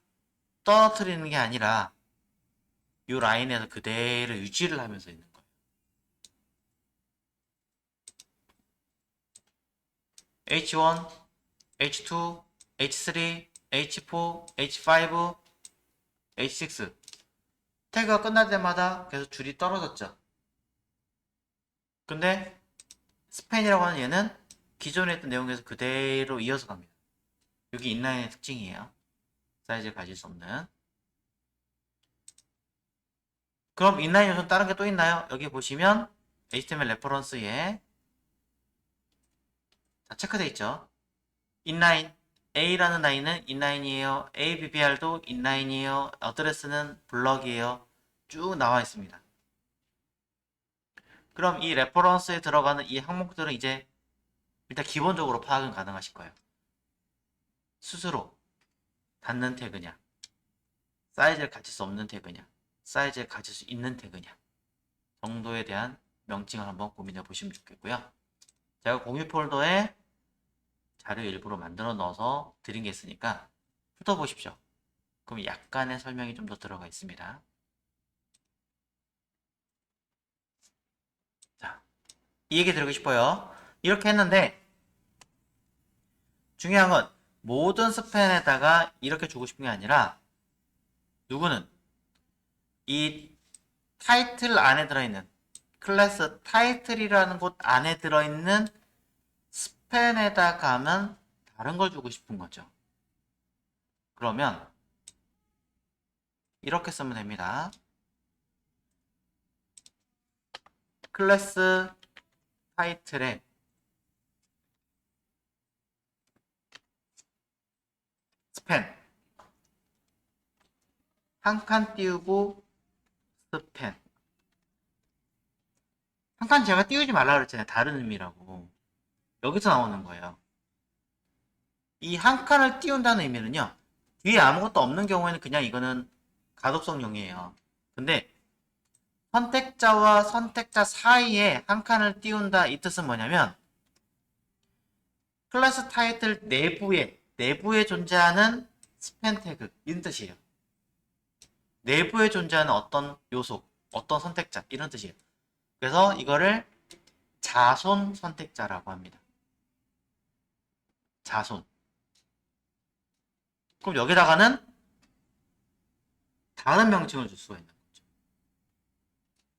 떨어뜨리는 게 아니라 이 라인에서 그대로 유지를 하면서 있는 거예요. H1, H2, H3, H4, H5, H6 태그가 끝날 때마다 계속 줄이 떨어졌죠. 근데 스펜이라고 하는 얘는 기존에 했던 내용에서 그대로 이어서 갑니다. 여기 인라인의 특징이에요. 사이즈를 가질 수 없는. 그럼 인라인 요소는 다른 게 또 있나요? 여기 보시면 HTML 레퍼런스에 체크되어 있죠. 인라인 A라는 라인은 인라인이에요. ABBR도 인라인이에요. 어드레스는 블럭이에요. 쭉 나와 있습니다. 그럼 이 레퍼런스에 들어가는 이 항목들은 이제 일단 기본적으로 파악은 가능하실 거예요. 스스로 닫는 태그냐, 사이즈를 가질 수 없는 태그냐, 사이즈를 가질 수 있는 태그냐 정도에 대한 명칭을 한번 고민해 보시면 좋겠고요. 제가 공유 폴더에 자료 일부러 만들어 넣어서 드린 게 있으니까 훑어보십시오. 그럼 약간의 설명이 좀 더 들어가 있습니다. 자, 이 얘기 드리고 싶어요. 이렇게 했는데 중요한 건 모든 스팬에다가 이렇게 주고 싶은 게 아니라 누구는 이 타이틀 안에 들어있는 클래스 타이틀이라는 곳 안에 들어있는 스팬에다 가면 다른 걸 주고 싶은 거죠. 그러면 이렇게 쓰면 됩니다. 클래스 타이틀에 스팬 한 칸 띄우고 스팬 한 칸 제가 띄우지 말라 그랬잖아요. 다른 의미라고. 여기서 나오는 거예요. 이 한 칸을 띄운다는 의미는요. 뒤에 아무것도 없는 경우에는 그냥 이거는 가독성용이에요. 근데 선택자와 선택자 사이에 한 칸을 띄운다 이 뜻은 뭐냐면 클래스 타이틀 내부에 존재하는 스팬 태그 이런 뜻이에요. 내부에 존재하는 어떤 요소, 어떤 선택자 이런 뜻이에요. 그래서 이거를 자손 선택자라고 합니다. 자손. 그럼 여기다가는 다른 명칭을 줄 수가 있는 거죠.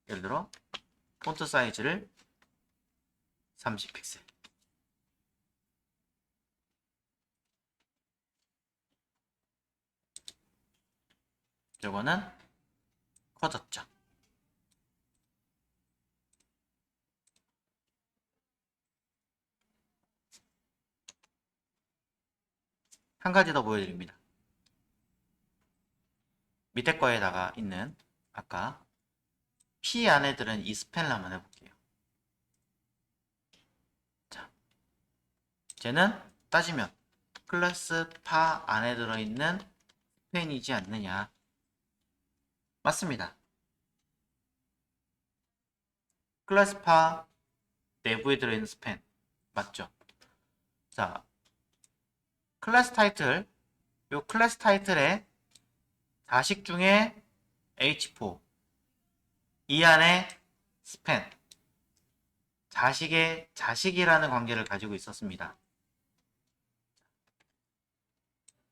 예를 들어 폰트 사이즈를 30픽셀. 이거는 커졌죠. 한 가지 더 보여드립니다. 밑에 거에다가 있는 아까 P 안에 들은 이 스펜을 한번 해볼게요. 자, 쟤는 따지면 클래스 파 안에 들어있는 스펜이지 않느냐. 맞습니다. 클래스 파 내부에 들어있는 스펜 맞죠? 자, 클래스 타이틀 요 클래스 타이틀에 자식 중에 H4 이 안에 스팬 자식의 자식이라는 관계를 가지고 있었습니다.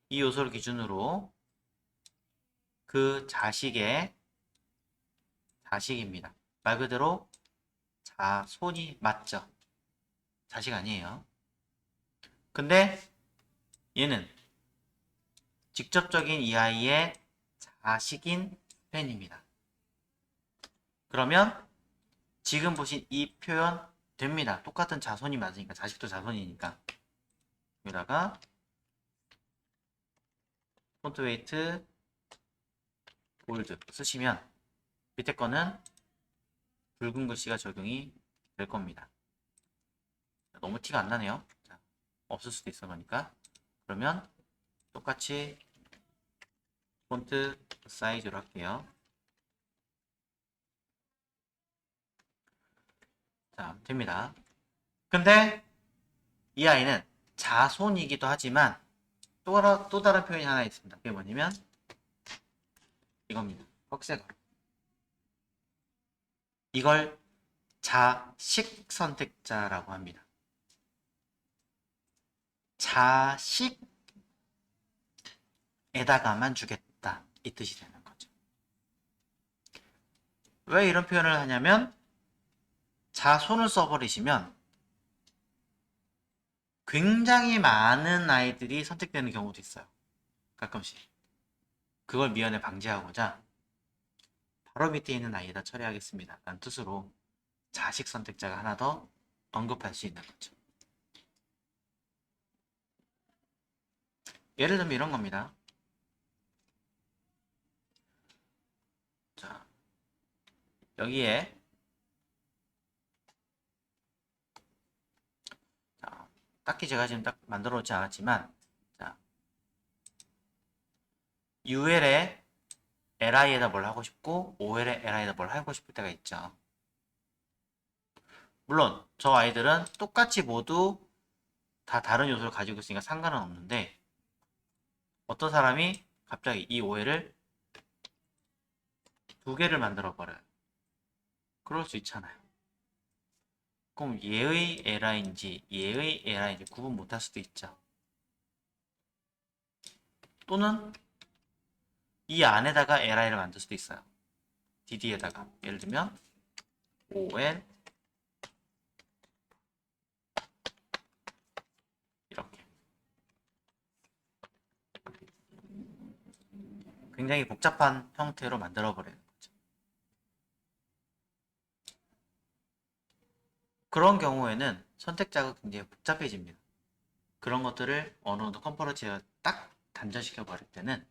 이 요소를 기준으로 그 자식의 자식입니다. 말 그대로 자손이 맞죠? 자식 아니에요. 근데 얘는 직접적인 이 아이의 자식인 스팬입니다. 그러면 지금 보신 이 표현 됩니다. 똑같은 자손이 맞으니까 자식도 자손이니까 여기다가 폰트 웨이트 볼드 쓰시면 밑에 거는 붉은 글씨가 적용이 될 겁니다. 너무 티가 안 나네요. 자, 없을 수도 있어 그러니까 그러면 똑같이 폰트 사이즈로 할게요. 자, 됩니다. 근데 이 아이는 자손이기도 하지만 또 다른 표현이 하나 있습니다. 그게 뭐냐면 이겁니다. 꺽쇠가. 이걸 자식 선택자라고 합니다. 자식에다가만 주겠다. 이 뜻이 되는 거죠. 왜 이런 표현을 하냐면 자손을 써버리시면 굉장히 많은 아이들이 선택되는 경우도 있어요. 가끔씩. 그걸 미연에 방지하고자 바로 밑에 있는 아이에다 처리하겠습니다. 라는 뜻으로 자식 선택자가 하나 더 언급할 수 있는 거죠. 예를 들면 이런 겁니다. 자, 여기에 자, 딱히 제가 지금 딱 만들어 놓지 않았지만 자, UL에 LI에다 뭘 하고 싶고 OL에 LI에다 뭘 하고 싶을 때가 있죠. 물론 저 아이들은 똑같이 모두 다 다른 요소를 가지고 있으니까 상관은 없는데 어떤 사람이 갑자기 이 오해를 두 개를 만들어 버려요. 그럴 수 있잖아요. 그럼 얘의 에라인지 얘의 에라인지 구분 못할 수도 있죠. 또는 이 안에다가 li를 만들 수도 있어요. dd에다가 예를 들면 on 이렇게 굉장히 복잡한 형태로 만들어 버리는 거죠. 그런 경우에는 선택자가 굉장히 복잡해집니다. 그런 것들을 어느 정도 컴퍼런치에 딱 단절시켜 버릴 때는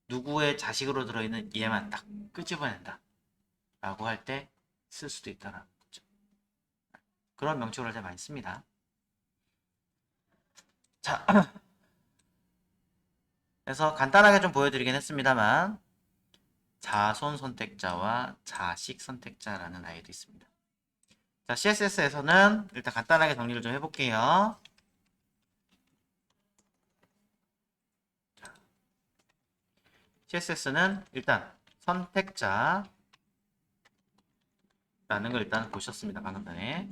누구의 자식으로 들어있는 얘만 딱 끄집어낸다 라고 할 때 쓸 수도 있다는 거죠. 그런 명칭을 잘 많이 씁니다. 자, 그래서 간단하게 좀 보여드리긴 했습니다만 자손 선택자와 자식 선택자라는 아이도 있습니다. 자, CSS에서는 일단 간단하게 정리를 좀 해볼게요. CSS는 일단 선택자라는 걸 일단 보셨습니다. 방금 전에.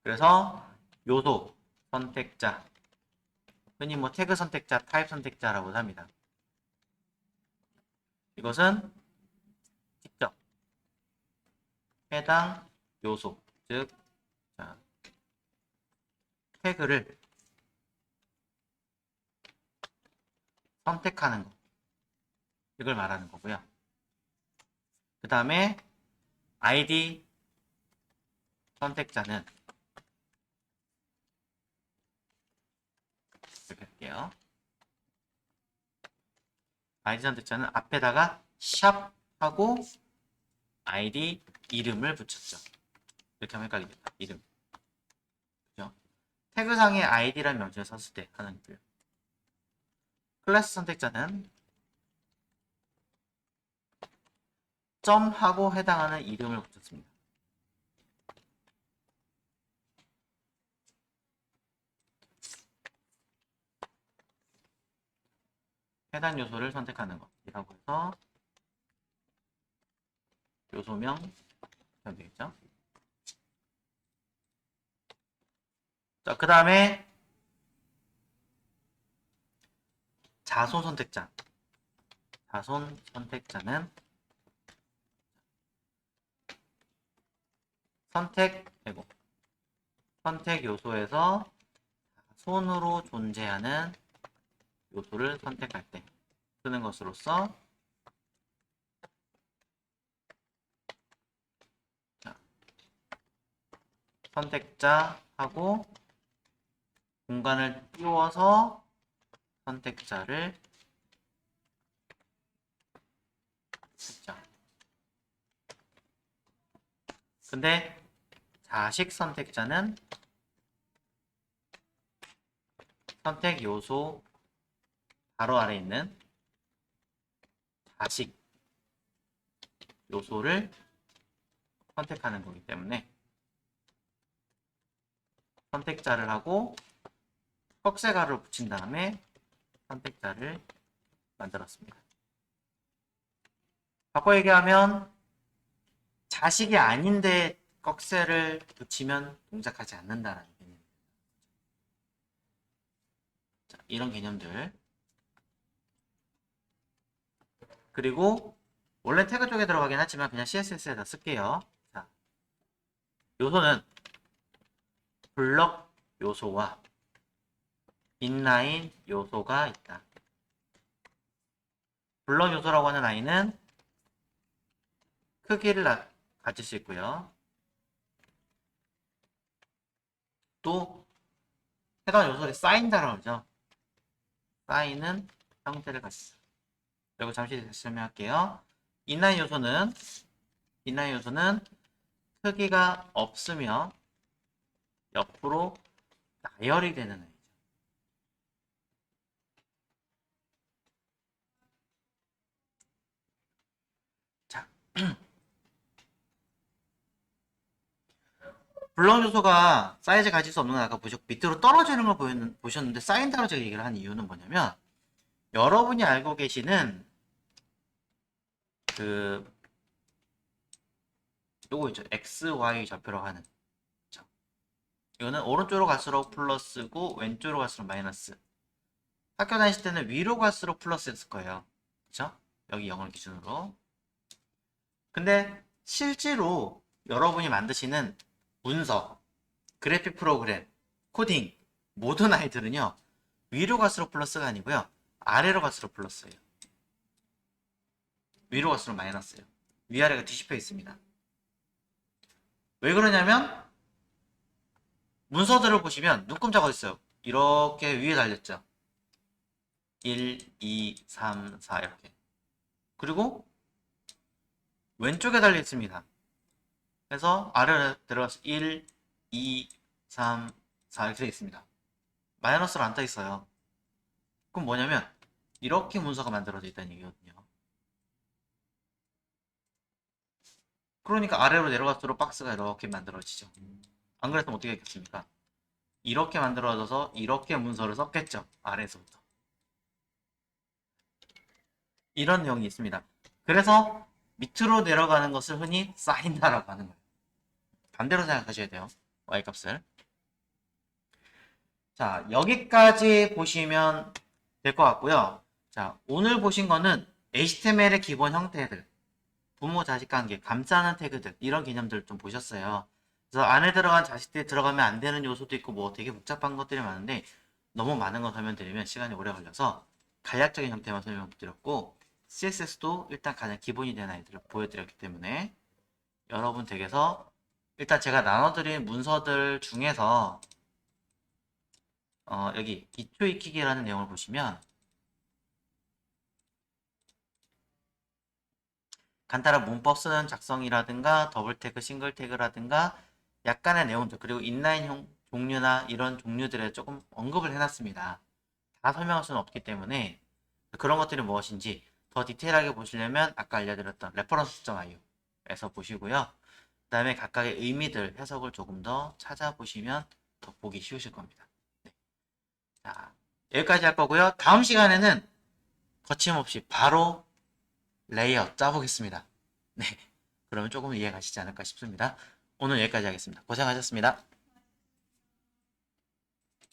그래서 요소 선택자, 흔히 뭐 태그 선택자, 타입 선택자라고 합니다. 이것은 직접 해당 요소, 즉 자, 태그를 선택하는 것, 이걸 말하는 거고요. 그 다음에 ID 선택자는 이렇게 할게요. ID 선택자는 앞에다가 샵 하고 ID 이름을 붙였죠. 이렇게 하면 헷갈리겠다. 이름. 그죠? 태그상의 ID라는 명칭을 썼을 때 하는 거예요. 클래스 선택자는 점하고 해당하는 이름을 붙였습니다. 해당 요소를 선택하는 것이라고 해서 요소명 되겠죠. 자, 그 다음에 자손 선택자. 자손 선택자는 선택 요소에서 손으로 존재하는 요소를 선택할 때 쓰는 것으로서 선택자하고 공간을 띄워서 선택자를 했죠. 근데 자식 선택자는 선택 요소 바로 아래 있는 자식 요소를 선택하는 거기 때문에 선택자를 하고 꺽쇠가루를 붙인 다음에 선택자를 만들었습니다. 바꿔 얘기하면 자식이 아닌데 꺽쇠를 붙이면 동작하지 않는다는 개념. 자, 이런 개념들. 그리고 원래 태그 쪽에 들어가긴 하지만 그냥 CSS에다 쓸게요. 자, 요소는 블럭 요소와 인라인 요소가 있다. 블럭 요소라고 하는 아이는 크기를 가질 수 있고요. 또 해당 요소에 쌓인다라고 하죠. 쌓이는 형태를 가지죠. 그리고 잠시 다시 설명할게요. 인라인 요소는 크기가 없으며 옆으로 나열이 되는 아이죠. 자, 불렁 요소가 사이즈 가질 수 없는 건 아까 보셨고 밑으로 떨어지는 걸 보셨는데 쌓인다고 제가 얘기를 한 이유는 뭐냐면 여러분이 알고 계시는 그 요거 있죠. x, y 좌표라고 하는 그쵸? 이거는 오른쪽으로 갈수록 플러스고 왼쪽으로 갈수록 마이너스. 학교 다니실 때는 위로 갈수록 플러스였을 거예요. 그쵸? 여기 0을 기준으로. 근데 실제로 여러분이 만드시는 문서, 그래픽 프로그램, 코딩 모든 아이들은요. 위로 갈수록 플러스가 아니고요. 아래로 갈수록 플러스예요. 위로 갈수록 마이너스예요. 위아래가 뒤집혀 있습니다. 왜 그러냐면 문서들을 보시면 눈금자가 있어요. 이렇게 위에 달렸죠. 1, 2, 3, 4 이렇게. 그리고 왼쪽에 달려 있습니다. 그래서 아래로 들어가서 1, 2, 3, 4 이렇게 되어 있습니다. 마이너스로 안 떠 있어요. 그럼 뭐냐면 이렇게 문서가 만들어져 있다는 얘기거든요. 그러니까 아래로 내려갈수록 박스가 이렇게 만들어지죠. 안 그랬으면 어떻게 했겠습니까? 이렇게 만들어져서 이렇게 문서를 썼겠죠. 아래에서부터. 이런 내용이 있습니다. 그래서 밑으로 내려가는 것을 흔히 쌓인다라고 하는 거예요. 반대로 생각하셔야 돼요. y값을. 자, 여기까지 보시면 될 것 같고요. 자, 오늘 보신 거는 HTML의 기본 형태들, 부모 자식 관계, 감싸는 태그들 이런 개념들을 좀 보셨어요. 그래서 안에 들어간 자식들이 들어가면 안 되는 요소도 있고 뭐 되게 복잡한 것들이 많은데 너무 많은 거 설명드리면 시간이 오래 걸려서 간략적인 형태만 설명드렸고 CSS도 일단 가장 기본이 되는 아이들을 보여드렸기 때문에 여러분 댁에서 일단 제가 나눠드린 문서들 중에서 여기 기초 익히기라는 내용을 보시면 간단한 문법 쓰는 작성이라든가 더블 태그, 싱글 태그라든가 약간의 내용들 그리고 인라인 종류나 이런 종류들에 조금 언급을 해놨습니다. 다 설명할 수는 없기 때문에 그런 것들이 무엇인지 더 디테일하게 보시려면 아까 알려드렸던 reference.io에서 보시고요. 그 다음에 각각의 의미들 해석을 조금 더 찾아보시면 더 보기 쉬우실 겁니다. 네. 자, 여기까지 할 거고요. 다음 시간에는 거침없이 바로 레이어 짜보겠습니다. 네. 그러면 조금 이해 가시지 않을까 싶습니다. 오늘 여기까지 하겠습니다. 고생하셨습니다.